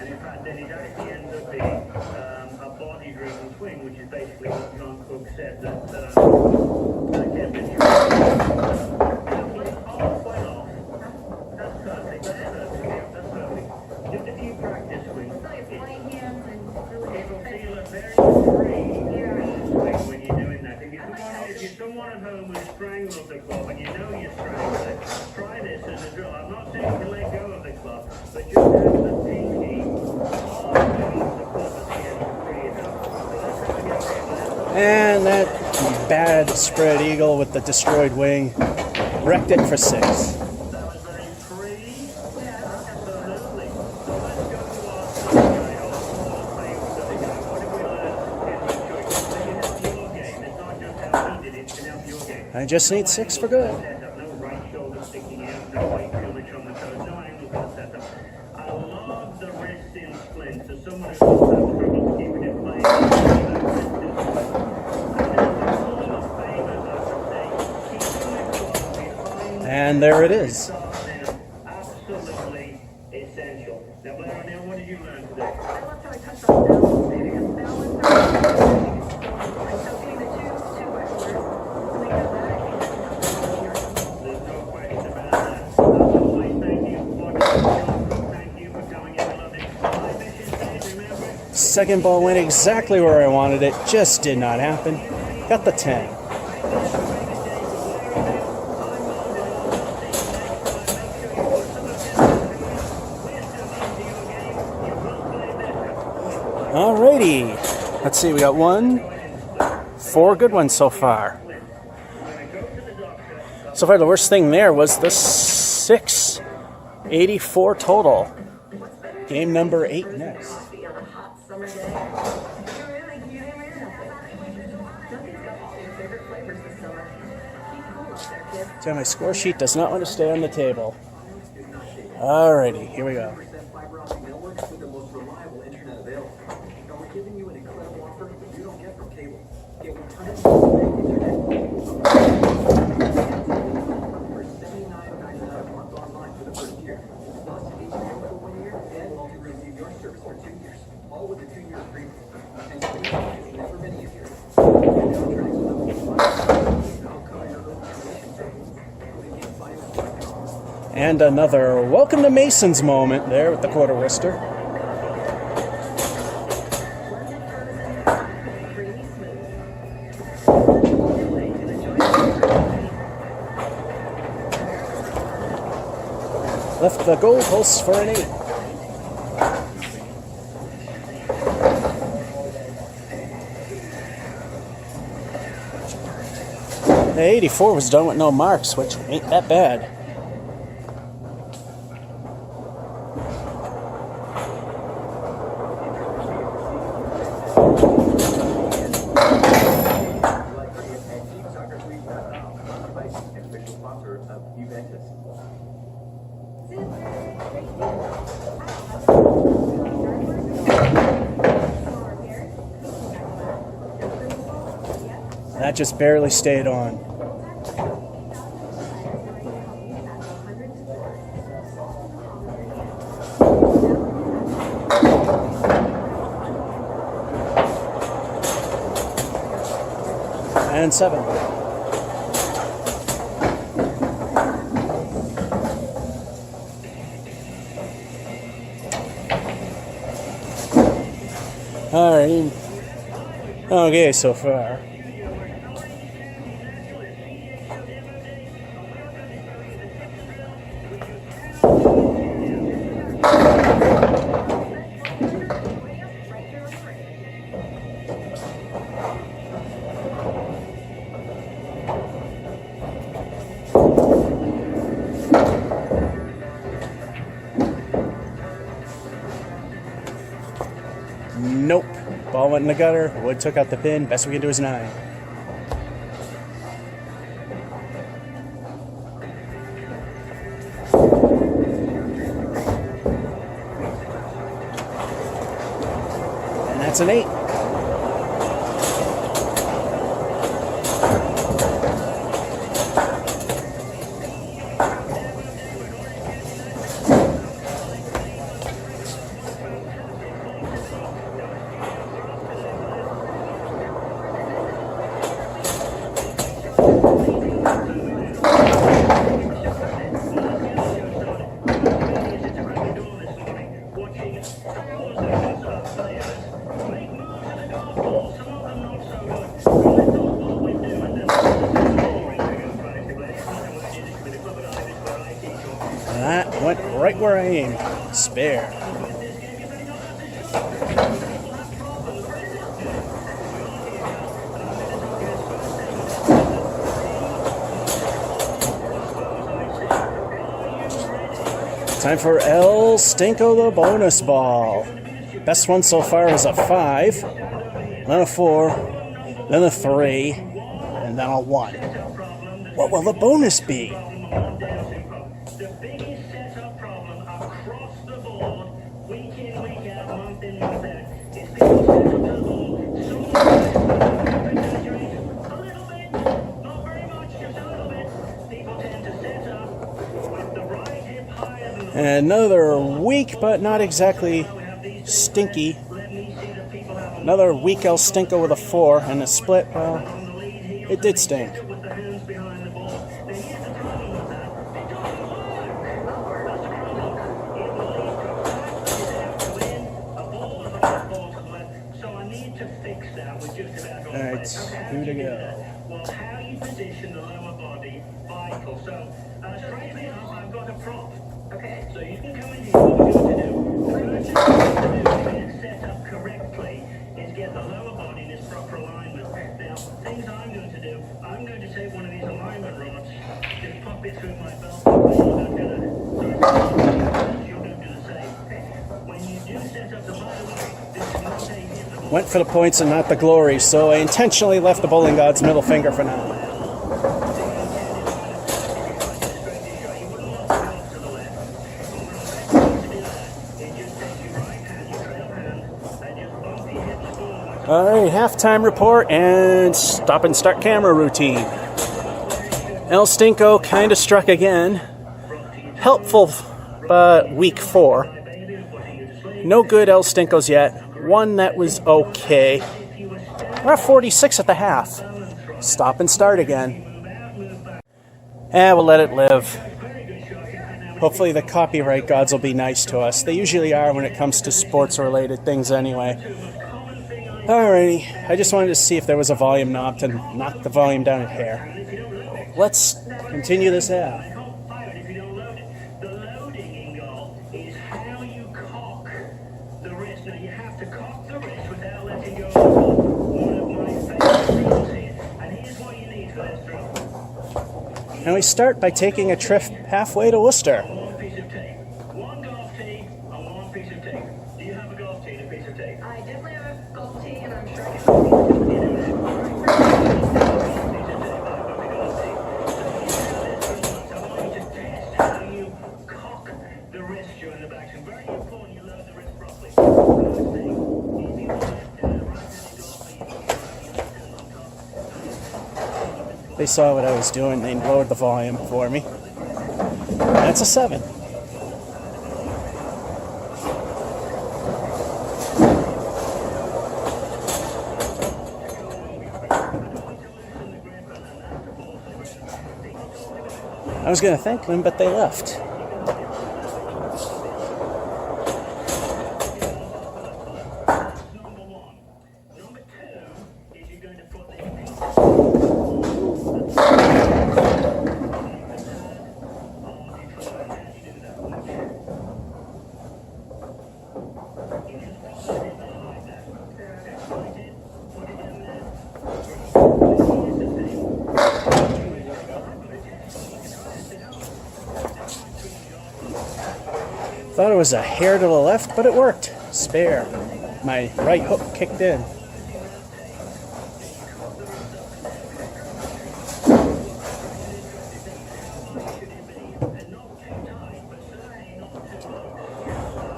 in fact, then it actually ends up being a body-driven swing, which is basically what John Cook said that Kevin halfway off. That's perfect. That's perfect. Just a few practice swings. It'll feel a very free swing when you're doing that. If you're someone at home who's strangled the club and you know you're strangled it, try this as a drill. I'm not saying to let go of the club, but just have the pinky underneath the club at the end to free it up. So that's how we get there. And that bad spread eagle with the destroyed wing wrecked it for 6. That was very free. Absolutely. So let's go to our what did we learn in the choice? It can help your game. It's not just how he did it, it can help your game. I just need 6 for good. Setup, no right shoulder sticking out, no weight too much on the toes, no angle for the setup. I love the wrist in splints. As someone who's also had trouble keeping it playing, that wrist in splints. And there it is. Absolutely essential. Now, Blair O'Neill, what did you learn today? I love how I touched on balance, because balance and so being the two wrestlers, we have that. There's no question about that. Absolutely. Thank you for watching. Thank you for coming in. I love it. My mission today, remember? Second ball went exactly where I wanted it. Just did not happen. Got the 10. Alrighty. Let's see, we got 4 good ones so far. So far, the worst thing there was the 684 total. Game number 8 next. Coffee on a hot summer day. You really Nothing's got all your favorite flavors this summer. Keep cool up there, kid. So my score sheet does not want to stay on the table. Alrighty, here we go. Fiber optic network with the most reliable internet available. And we're giving you an incredible offer that you don't get from cable. Get 100% internet for $79.99 a month online for the first year. Plus HBO for 1 year and multi-room DVR service for 2 years. All with a 2-year agreement. And so it's never been easier. And contracts with up to 5 years. I'll cover your own termination terms. Click Fiber.com. And another welcome to Mason's moment there with the quarter Worcester. Left the goal post for an 8. The 84 was done with no marks, which ain't that bad. That just barely stayed on. And 7. All right. Okay, so far. Nope. Ball went in the gutter. Wood took out the pin. Best we can do is 9. And that's an 8. That went right where I aimed. Spare. Time for El Stinko the bonus ball. Best one so far is a 5, then a 4, then a 3, and then a 1. What will the bonus be? The biggest setup problem across the board, week in, week out, month in, month out, is people set up the ball so exaggerate a little bit, not very much, just a little bit. People tend to set up with the right hip higher than the Another weak, but not exactly stinky. Another weak El Stinko with a 4 and a split. Well, it did stink. with the hands behind the ball. Then here's the problem with that. It doesn't work. That's the problem. It will lead to win a ball with a ball to the left. So I need to fix that with just about all All right, players. Okay, how who do to you do go? that? Well, how you position the lower body, vital. So, strangely enough, I've got a prop. Okay. So you can come in here. What we're going to do, the first thing we're going to do to get it set up correctly is get the lower body in its proper alignment. Now, things I'm going to do, I'm going to take one of these alignment rods, just pop it through my belt, you're going to do the same. When you do set up the bottom, this is not a hit the ball. Went for the points and not the glory, so I intentionally left the bowling god's middle finger for now. All right, halftime report and stop and start camera routine. El Stinko kind of struck again. Helpful, but weak 4. No good El Stinkos yet. One that was okay. We're at 46 at the half. Stop and start again. And we'll let it live. Hopefully the copyright gods will be nice to us. They usually are when it comes to sports-related things anyway. Alrighty, I just wanted to see if there was a volume knob to knock the volume down a hair. Let's continue this half. If you don't load it, the loading in goal is how you cock the wrist. Now you have to cock the wrist without letting go of the ball. One of my favorite things here. And here's what you need for this throw. And we start by taking a trip halfway to Worcester. One piece of tape. One golf tee and one piece of tape. Do you have a golf tee and a piece of tape? I definitely have a golf tee, and I'm sure I can they saw what I was doing, they lowered the volume for me. That's a 7. I was going to thank them, but they left. Thought it was a hair to the left, but it worked. Spare. My right hook kicked in.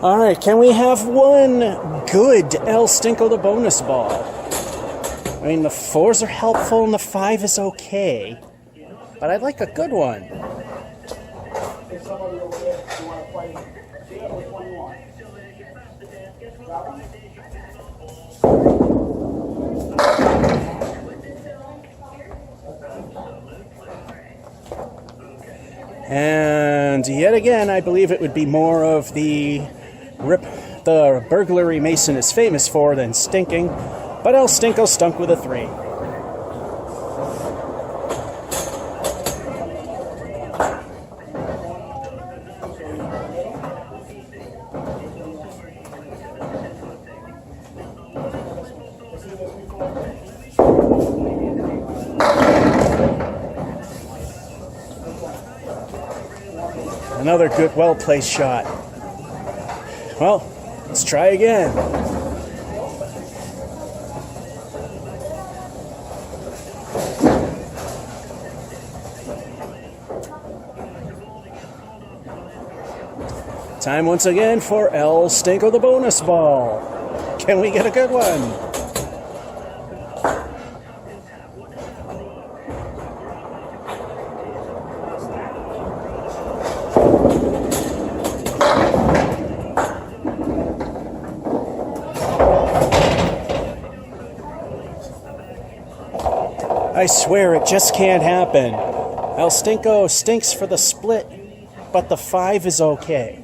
Alright, can we have one good El Stinko the bonus ball? I mean, the 4s are helpful and the 5 is okay, but I'd like a good one. And yet again, I believe it would be more of the burglary Mason is famous for than stinking, but El Stinko stunk with a 3. Another good, well-placed shot. Well, let's try again. Time once again for El Stinko the bonus ball. Can we get a good one? I swear it just can't happen. El Stinko stinks for the split, but the 5 is okay.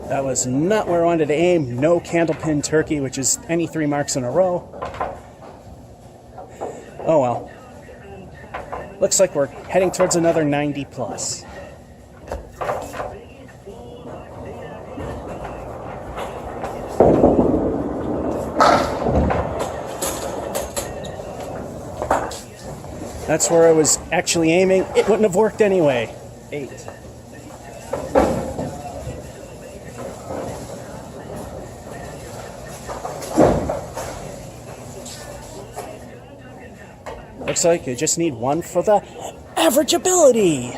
That was not where I wanted to aim. No Candlepin turkey, which is any 3 marks in a row. Oh well. Looks like we're heading towards another 90 plus. That's where I was actually aiming. It wouldn't have worked anyway. 8. Looks like you just need one for the average ability.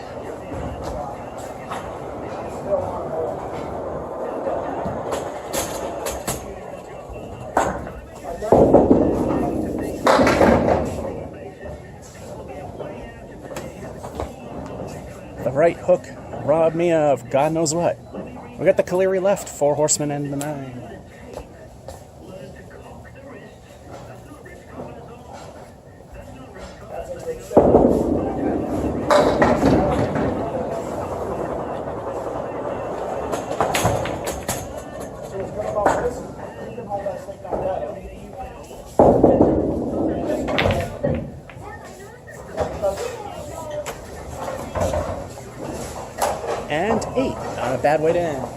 The right hook robbed me of God knows what. We got the Kaleri left, 4 horsemen and the 9. And 8. Not a bad way to end.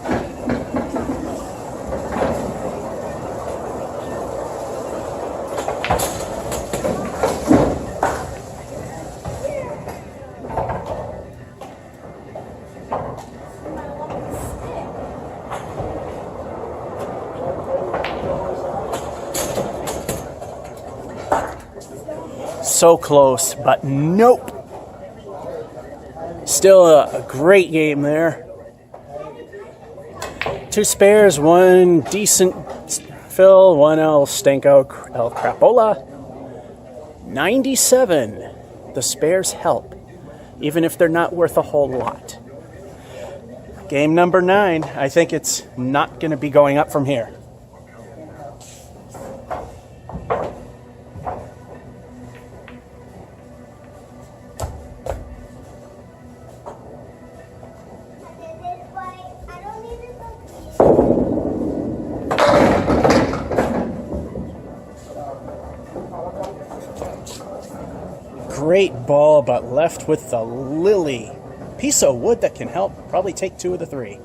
So close, but nope. Still a great game there. 2 spares, 1 decent fill, 1 El Crapola. 97. The spares help, even if they're not worth a whole lot. Game number 9. I think it's not going to be going up from here. Great ball, but left with the lily. Piece of wood that can help. Probably take 2 of the 3.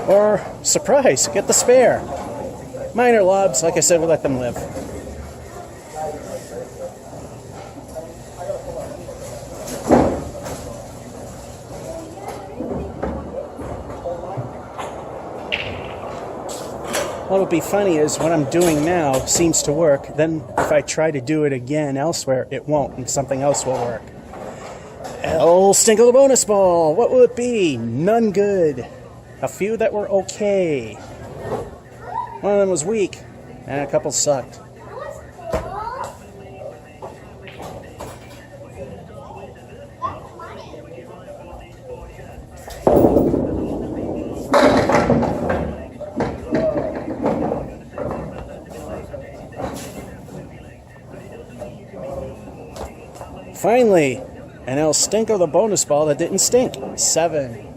Or, surprise, get the spare. Minor lobs, like I said, we'll let them live. What would be funny is what I'm doing now seems to work. Then if I try to do it again elsewhere, it won't, and something else will work. El Stinkle the bonus ball. What will it be? None good. A few that were okay. One of them was weak, and a couple sucked. Finally, an El Stinko the bonus ball that didn't stink. 7.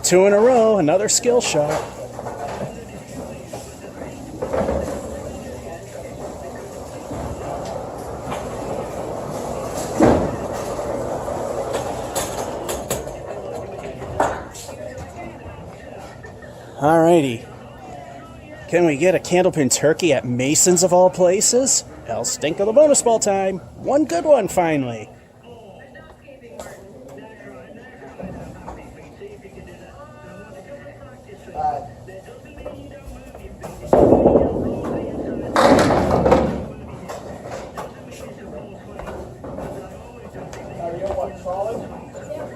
Two in a row, another skill shot. Alrighty. Can we get a Candlepin turkey at Mason's of all places? El Stinko the bonus ball time. One good one finally.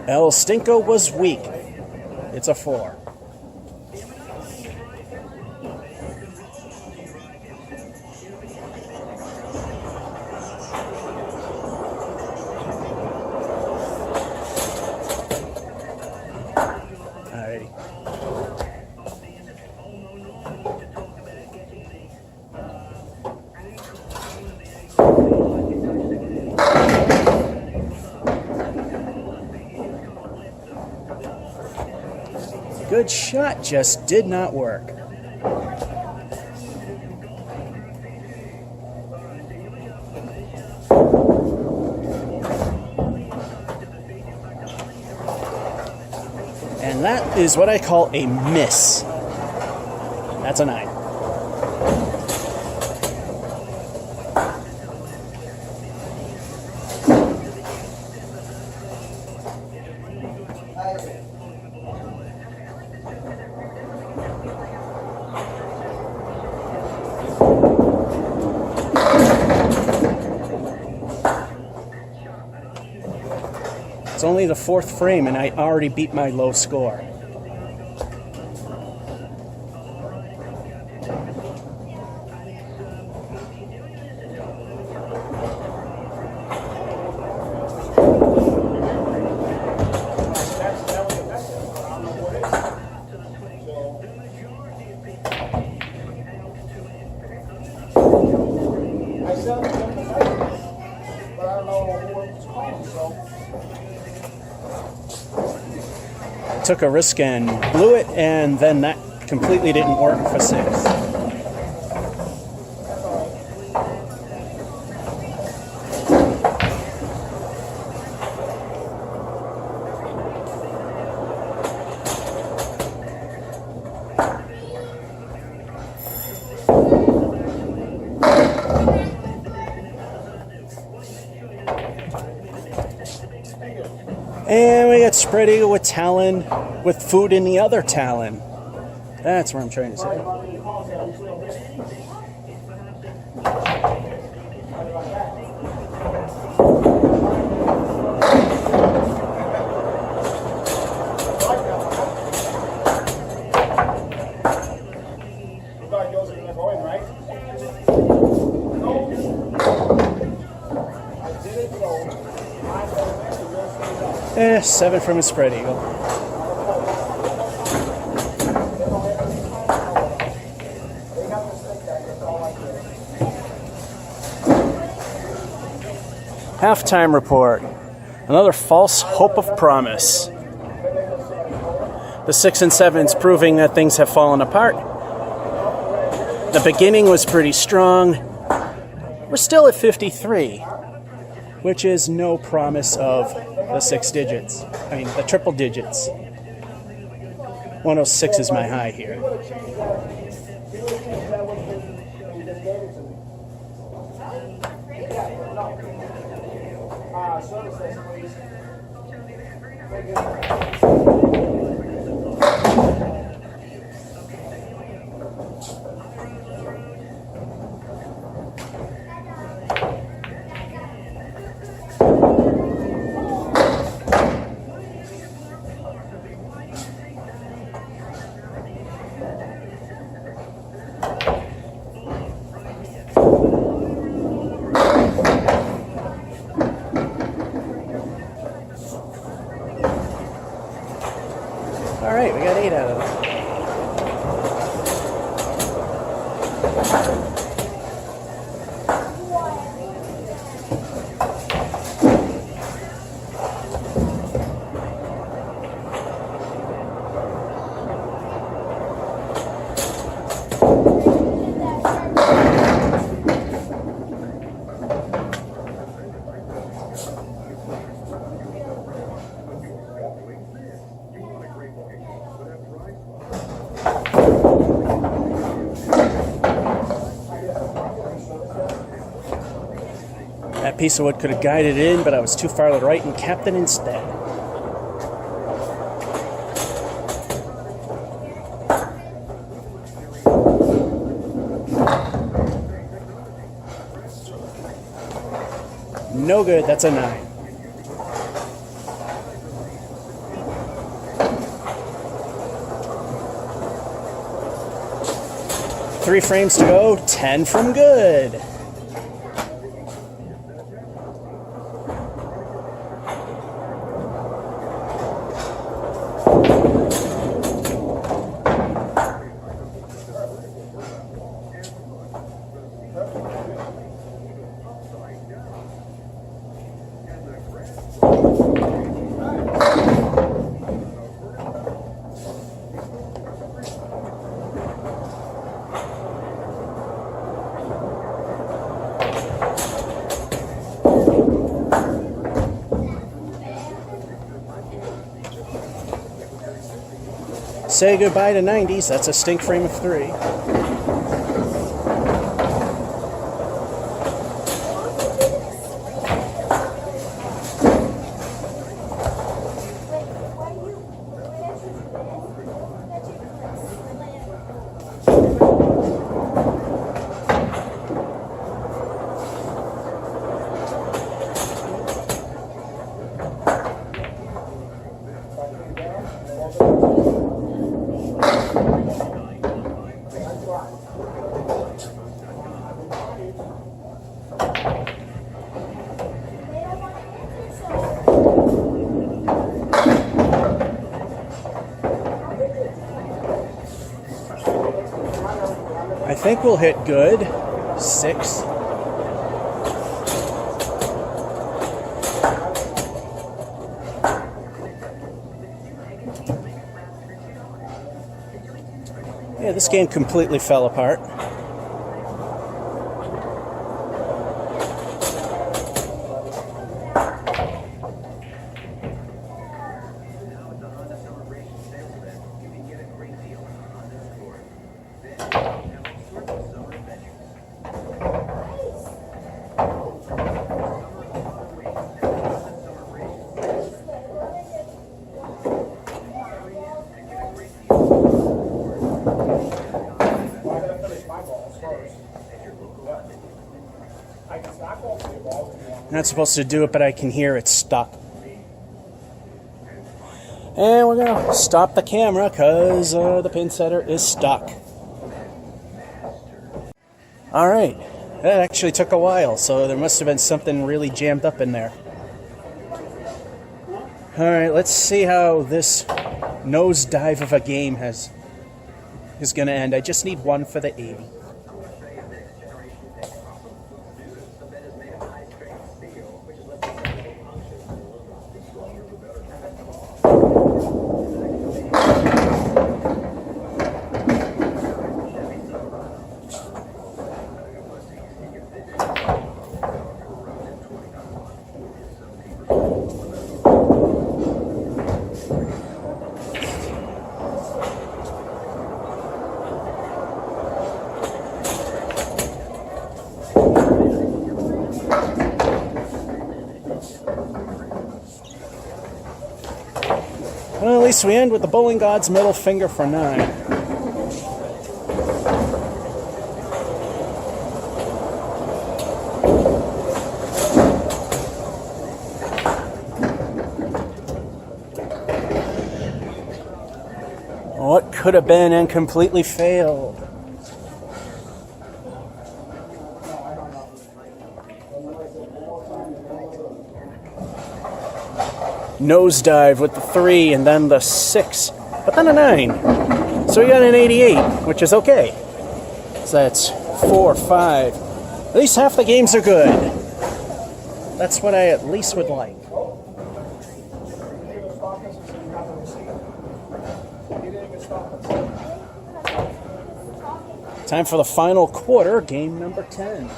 El Stinko was weak. It's a 4. Good shot, just did not work. And that is what I call a miss. That's a 9. It's only the 4th frame and I already beat my low score. Took a risk and blew it, and then that completely didn't work for 6. And we got spread eagle with talon, with food in the other talon. That's what I'm trying to say. Seven from a spread eagle. Halftime report. Another false hope of promise. The 6 and 7's proving that things have fallen apart. The beginning was pretty strong. We're still at 53, which is no promise of the 6 digits. I mean, the triple digits. 106 is my high here. All right, we got 8 out of it. That piece of wood could have guided in, but I was too far to the right and kept it instead. No good, that's a 9. Three frames to go, 10 from good. Say goodbye to 90s. That's a stink frame of 3. I think we'll hit good. 6. Yeah, this game completely fell apart. Not supposed to do it, but I can hear it's stuck. And we're going to stop the camera because the pin setter is stuck. Alright, that actually took a while, so there must have been something really jammed up in there. Alright, let's see how this nosedive of a game is going to end. I just need one for the 80. Well, at least we end with the bowling god's middle finger for 9. What could have been and completely failed? Nosedive with the 3 and then the 6, but then a 9. So we got an 88, which is okay. So that's 4, 5. At least half the games are good. That's what I at least would like. Time for the final quarter, game number 10.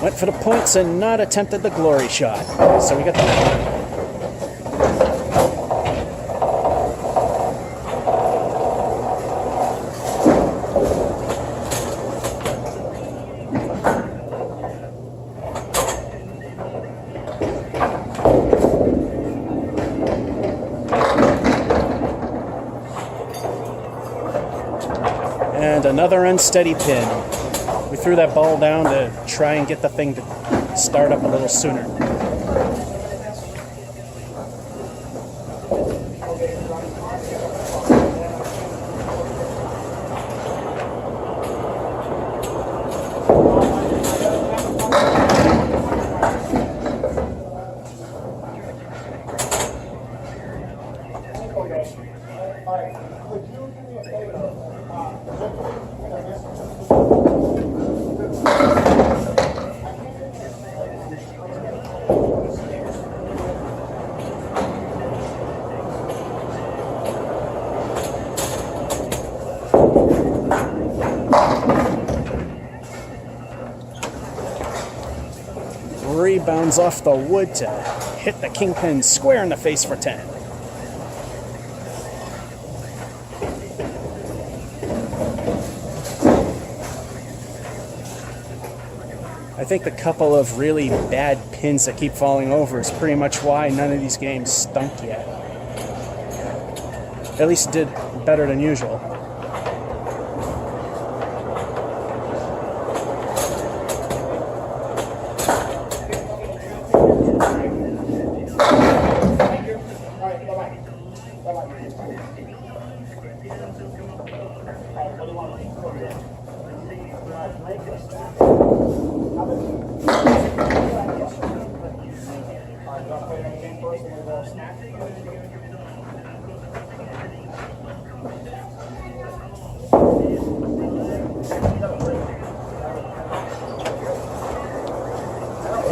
Went for the points and not attempted the glory shot. So we got the... And another unsteady pin. We threw that ball down to try and get the thing to start up a little sooner. Rebounds off the wood to hit the kingpin square in the face for 10. I think the couple of really bad pins that keep falling over is pretty much why none of these games stunk yet. At least did better than usual.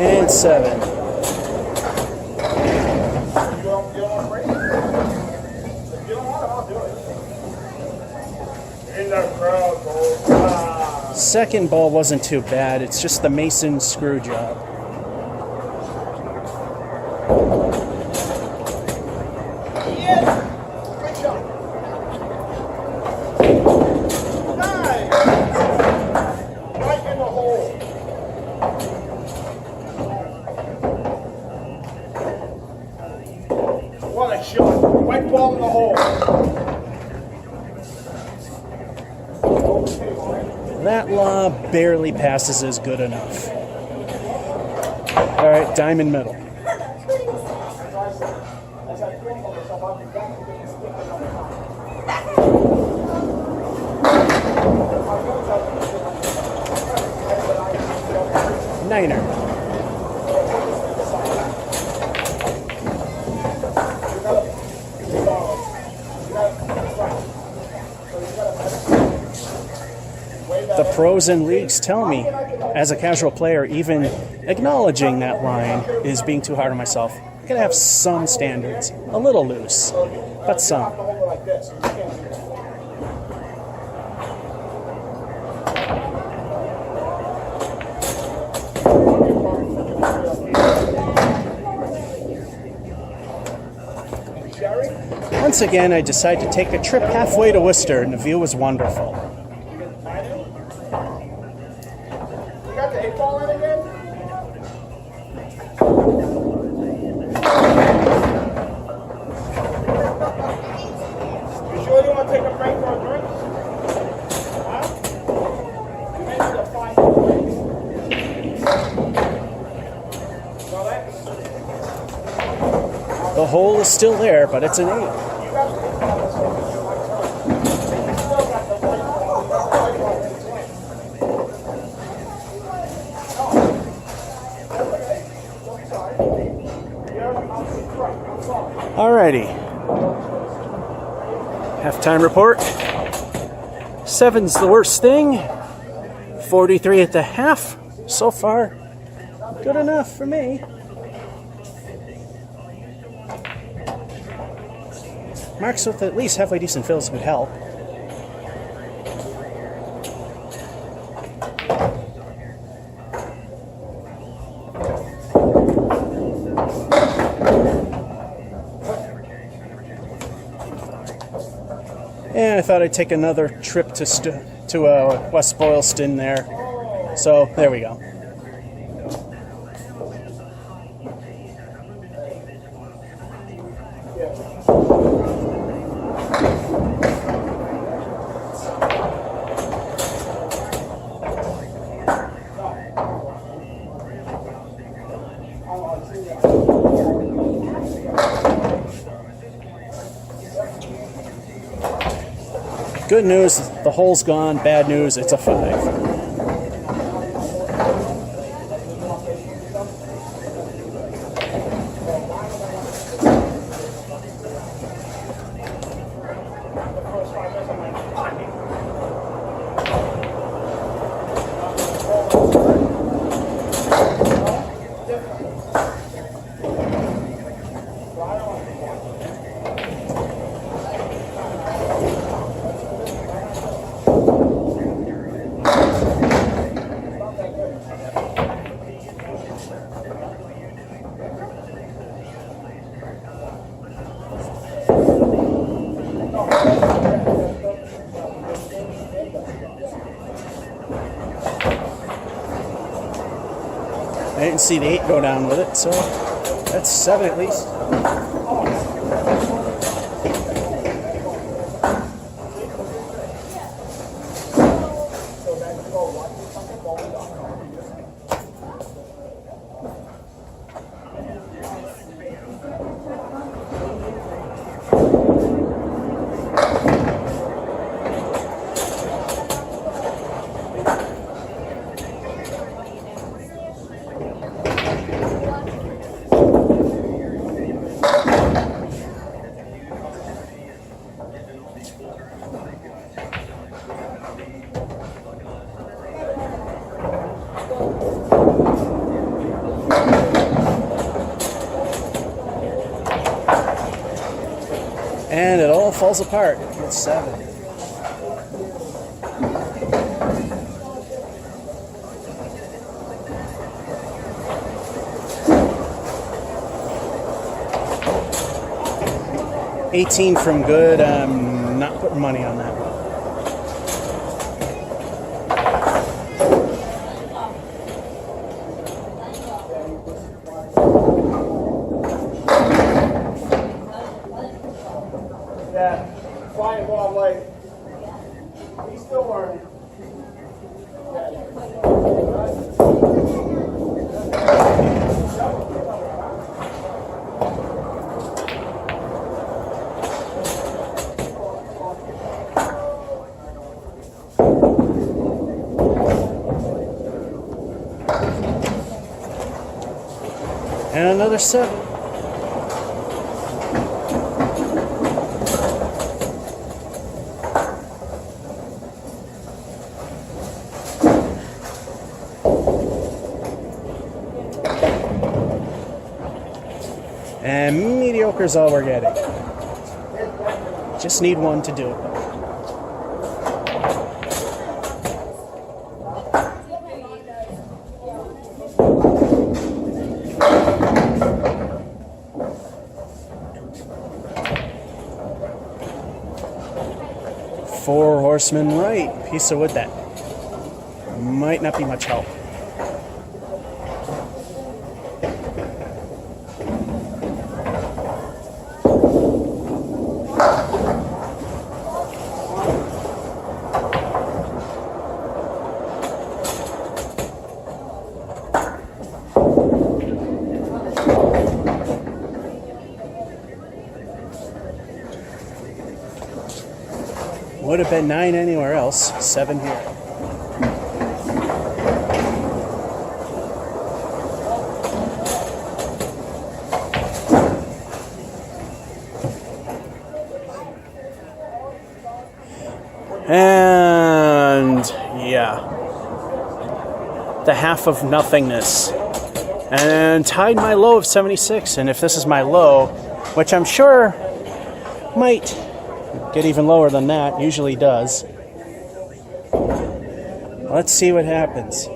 And 7. Second ball wasn't too bad. It's just the mason screw job. What a shot. White ball in the hole. That lob barely passes as good enough. All right, diamond middle. Niner. The pros and leagues tell me, as a casual player, even acknowledging that line is being too hard on myself. I gotta have some standards. A little loose, but some. Once again, I decided to take a trip halfway to Worcester, and the view was wonderful. Got the 8-ball in again? You sure you want to take a break for a drink? Huh? You may need a 5-ball break. Well, that's... The hole is still there, but it's an 8. You got the 8-ball, so you still got the white ball. You got the white ball in the swing. Alrighty. Halftime report. 7's the worst thing. 43 at the half. So far, good enough for me. Marks with at least halfway decent fills would help. And I thought I'd take another trip to West Boylston there. So there we go. Good news, the hole's gone. Bad news, it's a 5. I didn't see the 8 go down with it, so that's 7 at least. And it all falls apart. It's 7. 18 from good. I'm not putting money on that. Yeah, flying ball late. He's still learning. And another 7. And mediocre is all we're getting. Just need one to do it. Four horsemen right. Piece of wood that might not be much help. Would have been 9 anywhere else, 7 here. And yeah, the half of nothingness. And tied my low of 76. And if this is my low, which I'm sure might get even lower than that, usually does. Let's see what happens.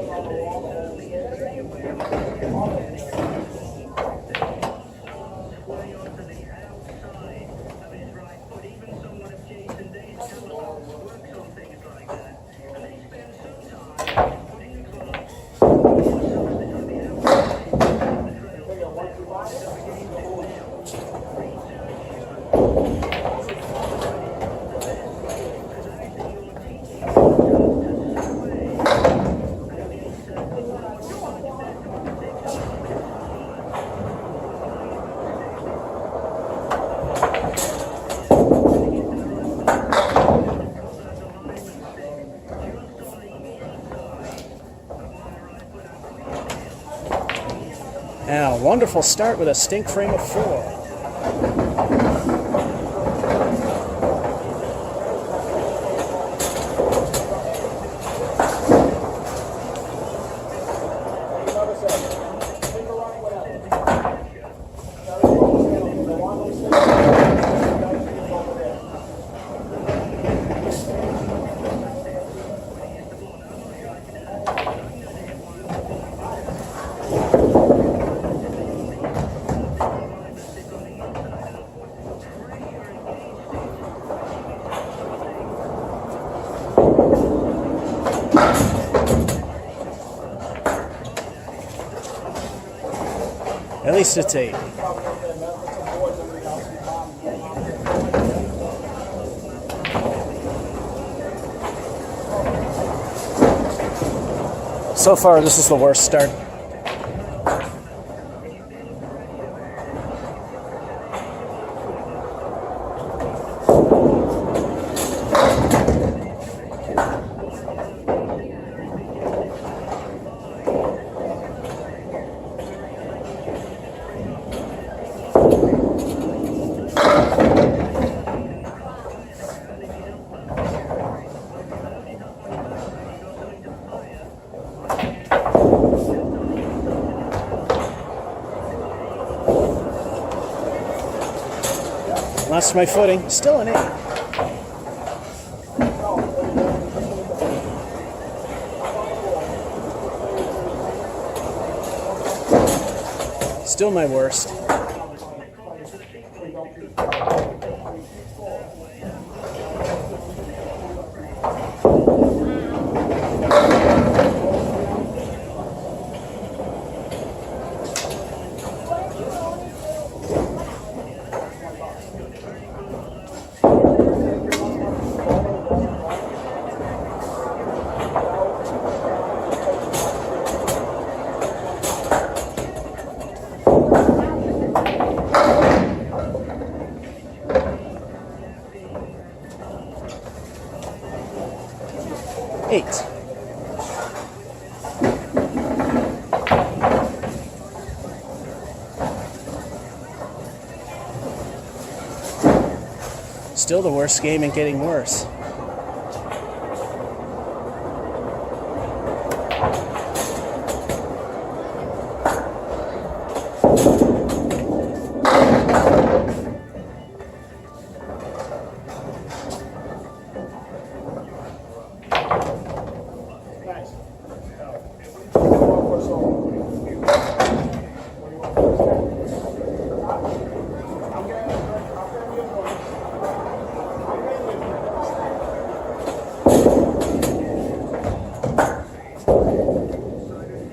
And a wonderful start with a stink frame of 4. At least it's 8. So far, this is the worst start. Lost my footing. Still an 8. Still my worst. 8. Still the worst game and getting worse. Nice. What do you want for a song? What do you want for a song? I'm getting a drink. I'll send you a drink. I'm getting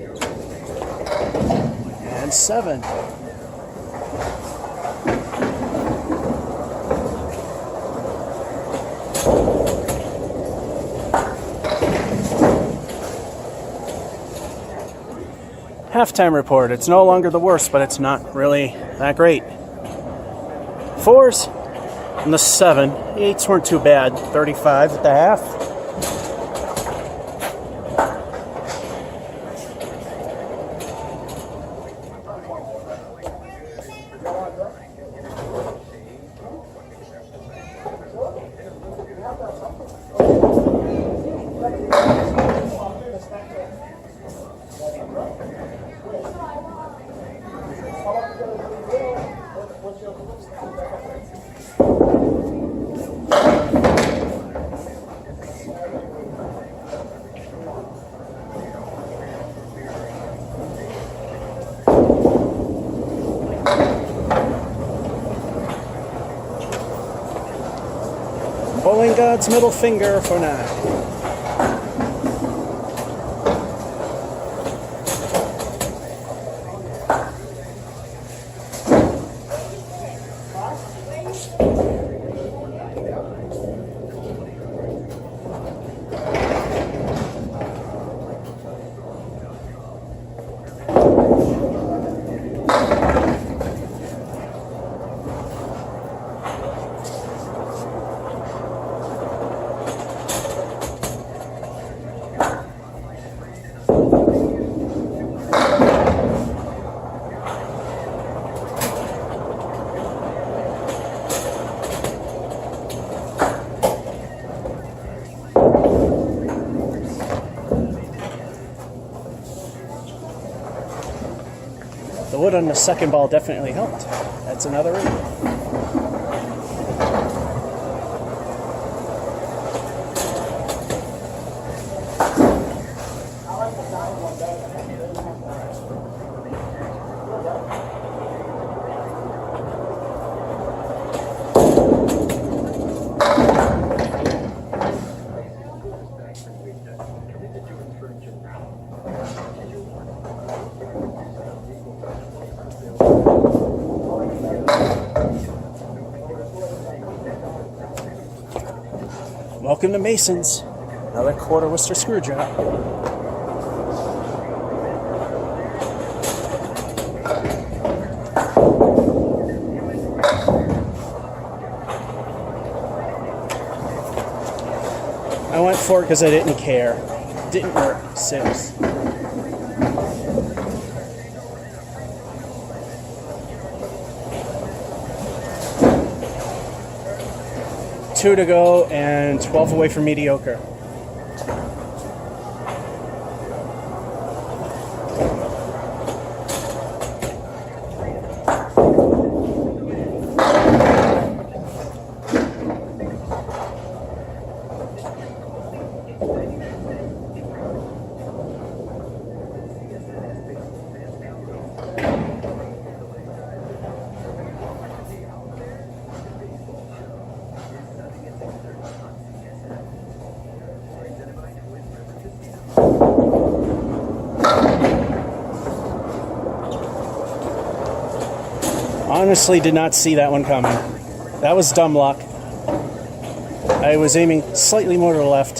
you a drink. And 7. Halftime report. It's no longer the worst, but it's not really that great. 4s and the 7. 8s weren't too bad. 35 at the half. Bowling God's middle finger for 9. The wood on the second ball definitely helped. That's another 8. Welcome to Mason's. Another quarter Worcester screw job. I went 4 because I didn't care. Didn't work. 6. Two to go and 12 away from mediocre. Honestly, did not see that one coming. That was dumb luck. I was aiming slightly more to the left.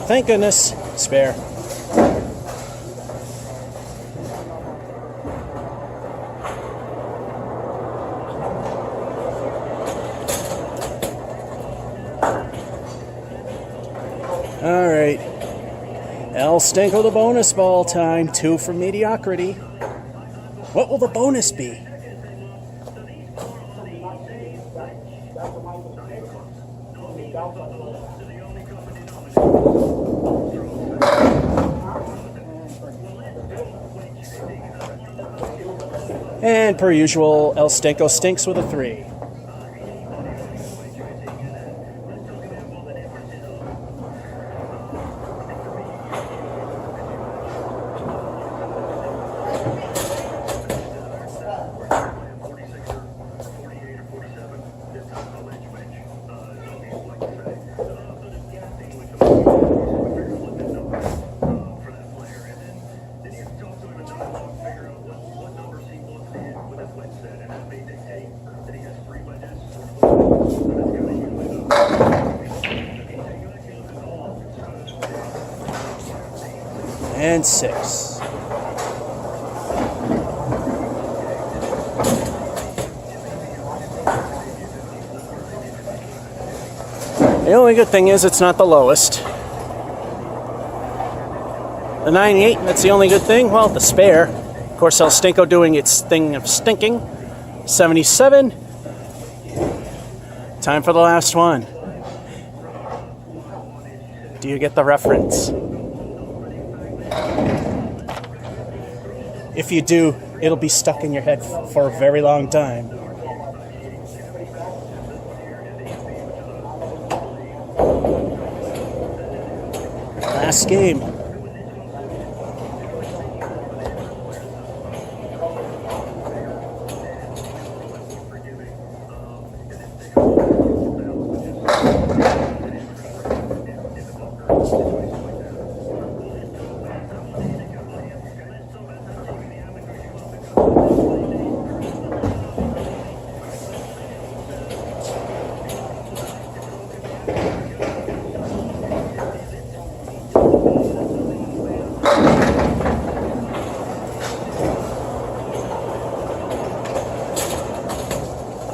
Thank goodness. Spare. El Stinko the bonus ball time. 2 for mediocrity. What will the bonus be? And per usual, El Stinko stinks with a 3. And 6. The only good thing is it's not the lowest. The 98, that's the only good thing. Well, the spare. Of course, El Stinko doing its thing of stinking. 77. Time for the last one. Do you get the reference? If you do, it'll be stuck in your head for a very long time. Last game.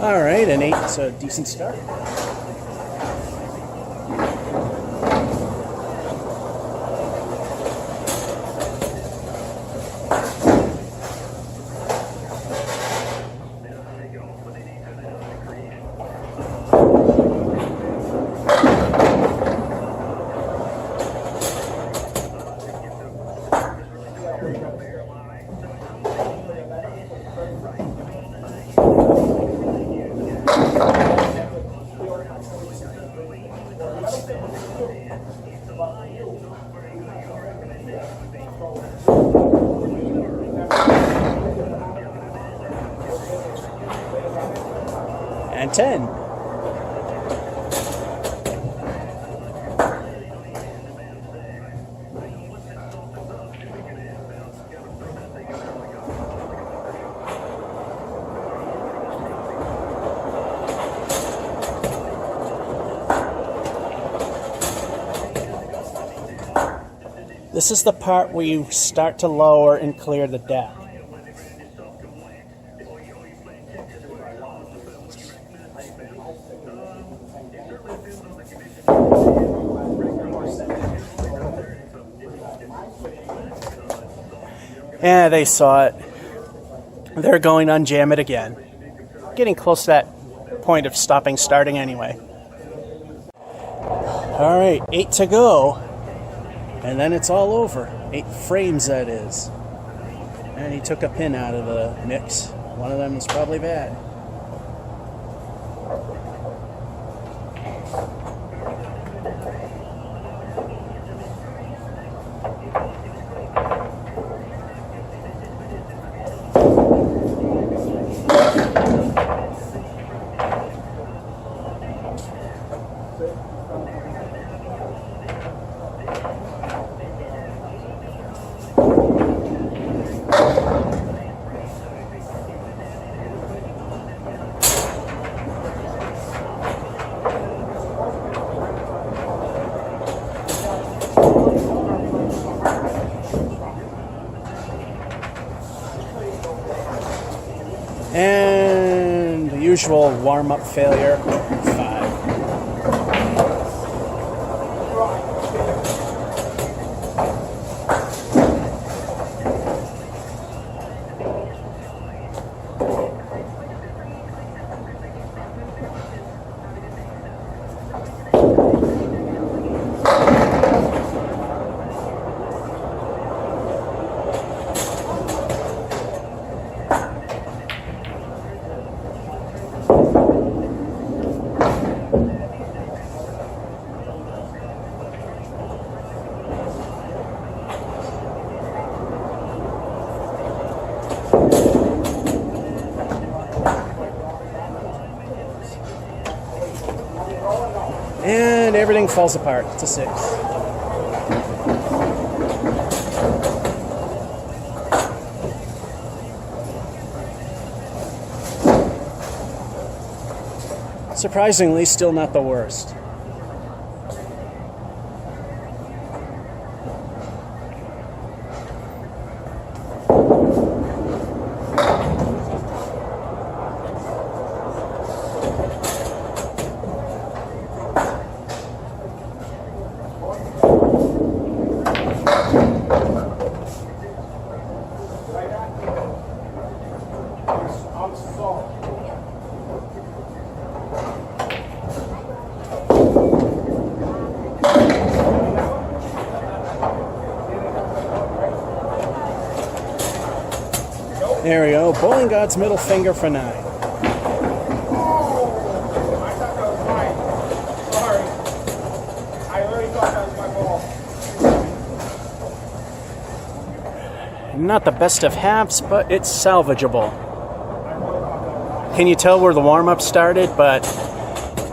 Alright, an 8 is a decent start. And 10. This is the part where you start to lower and clear the deck. Yeah, they saw it. They're going to unjam it again. Getting close to that point of stopping starting anyway. Alright, 8 to go. And then it's all over. 8 frames, that is. And he took a pin out of the mix. One of them was probably bad. And the usual warm-up failure, 5. And everything falls apart. It's a 6. Surprisingly, still not the worst. I'm sorry. There we go. Bowling God's middle finger for 9. I thought that was mine. Sorry. I really thought that was my ball. Not the best of halves, but it's salvageable. Can you tell where the warm-up started, but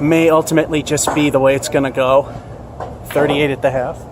may ultimately just be the way it's going to go. 38 at the half.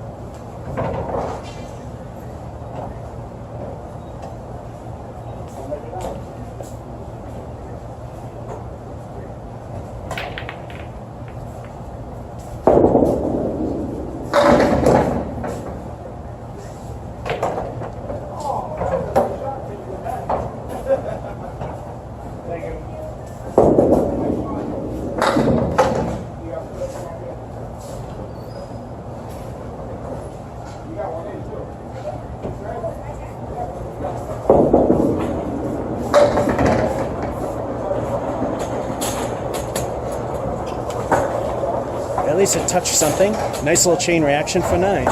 At least it touched something. Nice little chain reaction for 9.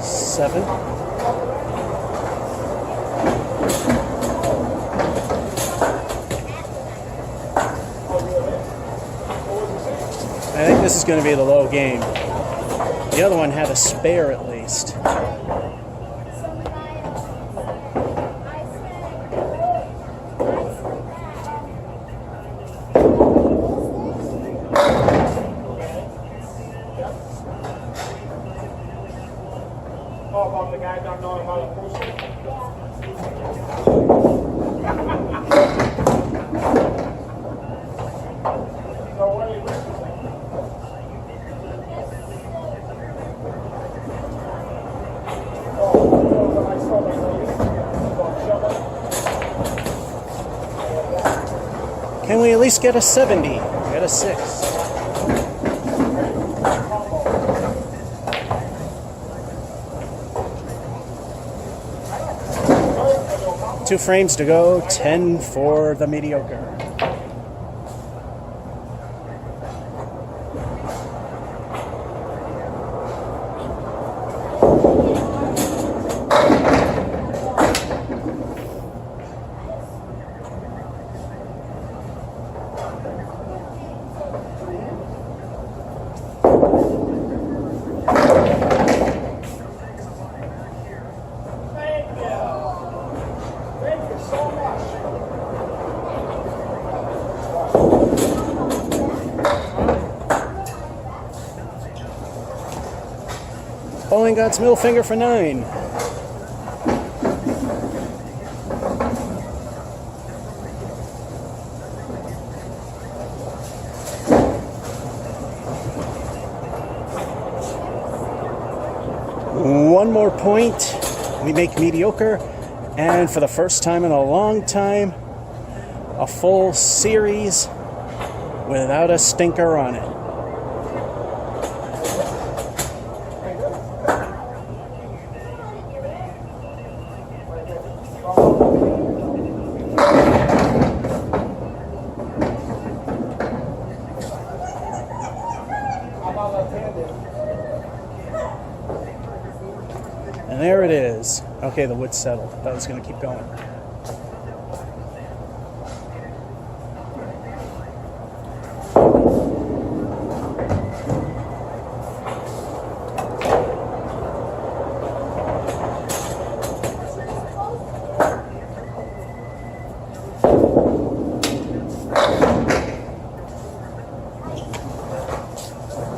Seven. I think this is going to be the low game. The other one had a spare at least. Oh, about the guy not knowing how to push it? So what do you think? Oh, I saw that lady. Can we at least get a 70? Get a 6. Two frames to go, 10 for the mediocre. Bowling God's middle finger for 9. One more point we make mediocre, and for the first time in a long time, a full series without a stinker on it. And there it is. Okay, the wood settled. I thought it was going to keep going.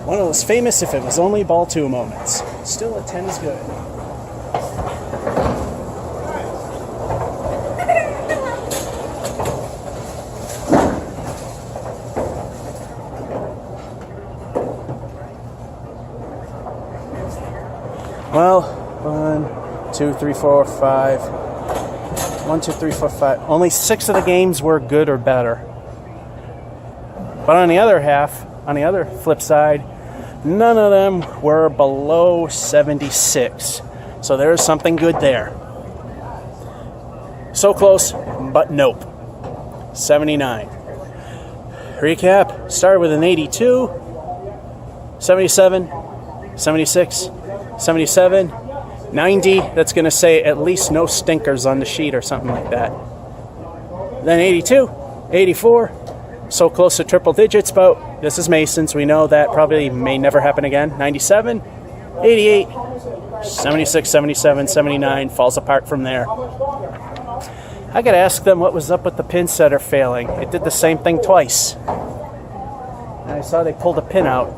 One of those famous if it was only ball 2 moments. Still a 10 is good. Well, 1, 2, 3, 4, 5. 1, 2, 3, 4, 5. Only 6 of the games were good or better. But on the other flip side, none of them were below 76. So there's something good there. So close, but nope. 79. Recap, started with an 82, 77, 76, 77, 90, that's going to say at least no stinkers on the sheet or something like that. Then 82, 84, so close to triple digits, but this is Masons. We know that probably may never happen again. 97, 88, 76, 77, 79, falls apart from there. I got to ask them what was up with the pin setter failing. It did the same thing twice. And I saw they pulled a pin out.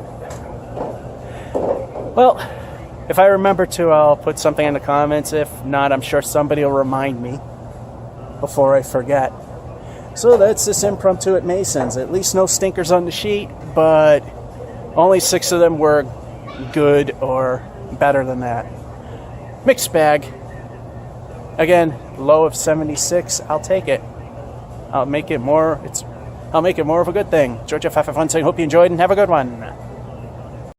Well, if I remember to, I'll put something in the comments. If not, I'm sure somebody will remind me before I forget. So that's this impromptu at Masons. At least no stinkers on the sheet, but only 6 of them were good or better than that. Mixed bag. Again, low of 76. I'll take it. I'll make it more of a good thing. Georgia 551 saying, hope you enjoyed and have a good one.